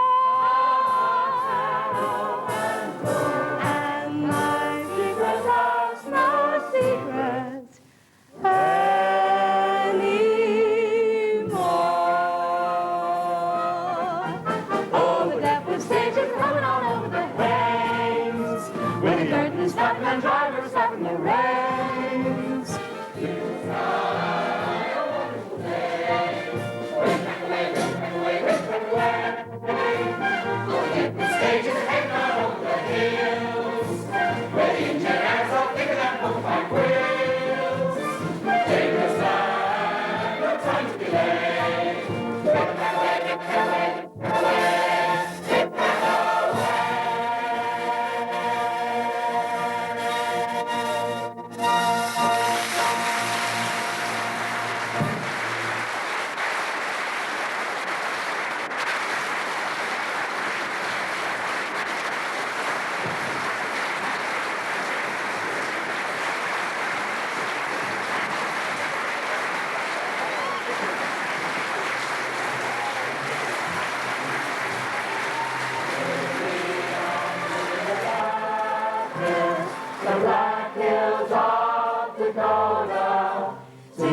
and my secret love's no secret anymore. Oh, the dapper stage is coming on over the plains, with the curtains snapping and drivers slapping the reins.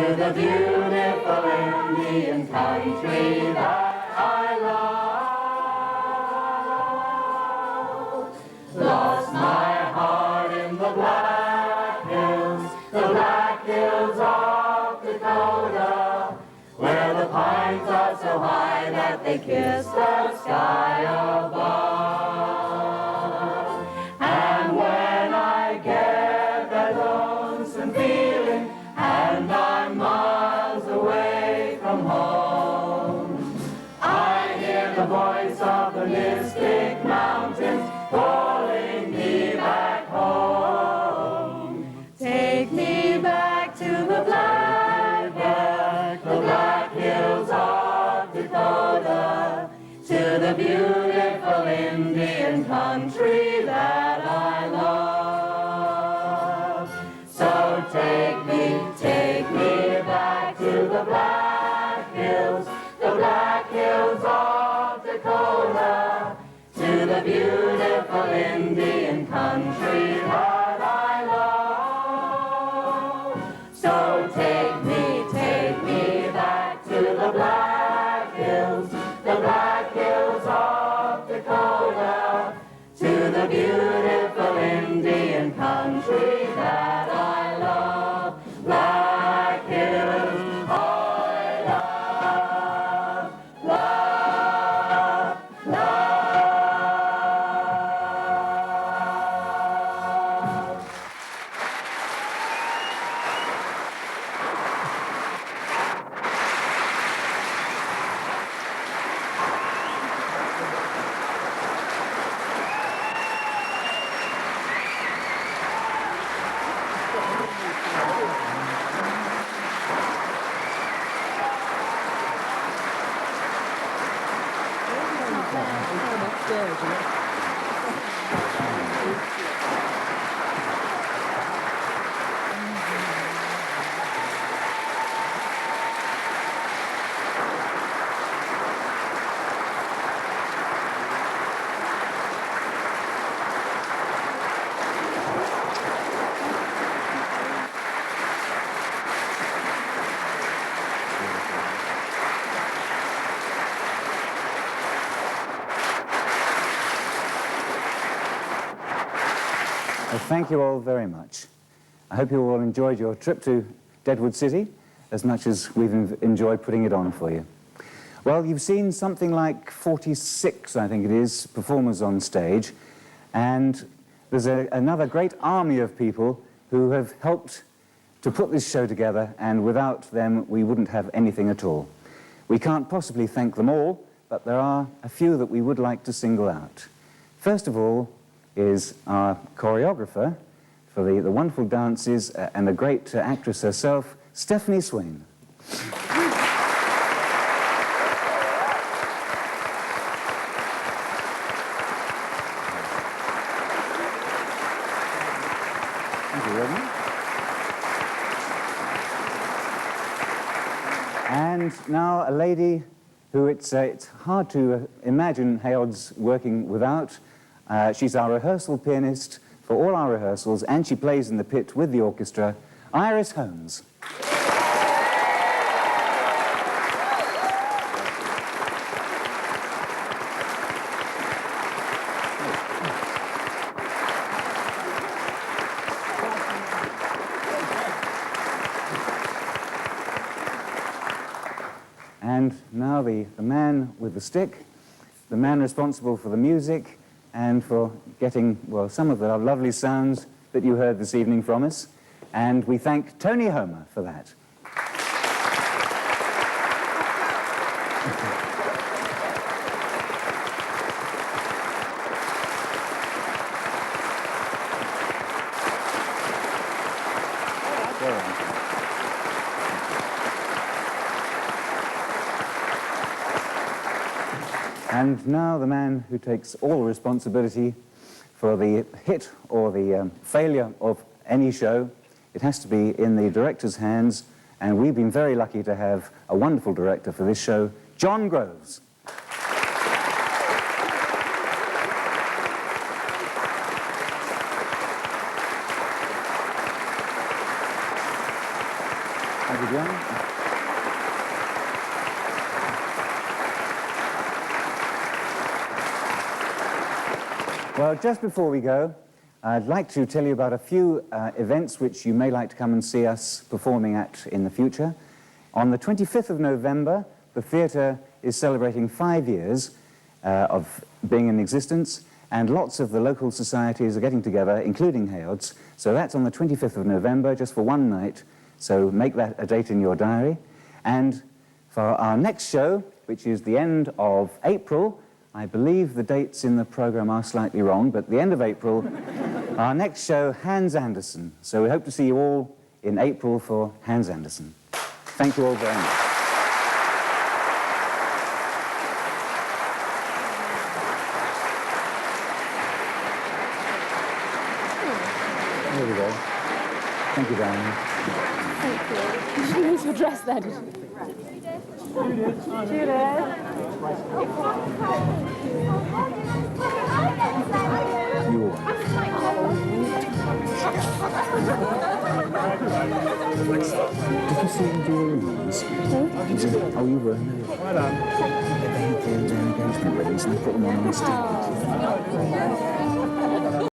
The beautiful Indian country that I love. Lost my heart in the Black Hills of Dakota, where the pines are so high that they kiss the sky above. And when I get that lonesome feeling and I'm miles away from home, I hear the voice of the mystic mountains calling me back home. Take me back to the Black Hills of Dakota, to the beautiful Indian country that I love. So take me back to the Black Hills of Dakota, to the beautiful Indian country that I love. So take me back to the Black Hills of Dakota, to the beautiful Indian country that I love. Black Hills, I love. Thank you all very much. I hope you all enjoyed your trip to Deadwood City as much as we've enjoyed putting it on for you. Well, you've seen something like 46, I think it is, performers on stage, and there's another great army of people who have helped to put this show together, and without them we wouldn't have anything at all. We can't possibly thank them all, but there are a few that we would like to single out. First of all is our choreographer for the wonderful dances and the great actress herself, Stephanie Swain. Thank you, Robin. And now a lady who it's hard to imagine HAODS working without. She's our rehearsal pianist for all our rehearsals, and she plays in the pit with the orchestra, Iris Holmes. And now the man with the stick, the man responsible for the music, and for getting, well, some of the lovely sounds that you heard this evening from us. And we thank Tony Homer for that. And now the man who takes all the responsibility for the hit or the failure of any show. It has to be in the director's hands, and we've been very lucky to have a wonderful director for this show, John Groves. Thank you, John. Well, just before we go, I'd like to tell you about a few events which you may like to come and see us performing at in the future. On the 25th of November, the theatre is celebrating 5 years of being in existence, and lots of the local societies are getting together, including HAODS. So that's on the 25th of November, just for one night. So make that a date in your diary. And for our next show, which is the end of April, I believe the dates in the programme are slightly wrong, but the end of April, our next show, Hans Andersen. So we hope to see you all in April for Hans Andersen. Thank you all very much. There we go. Thank you, Diane. Thank you. She needs to address that. Judith. You all. Did you see him do your rooms? Oh, you were? No. Well done. They had their engagement rings and they put them on the stage.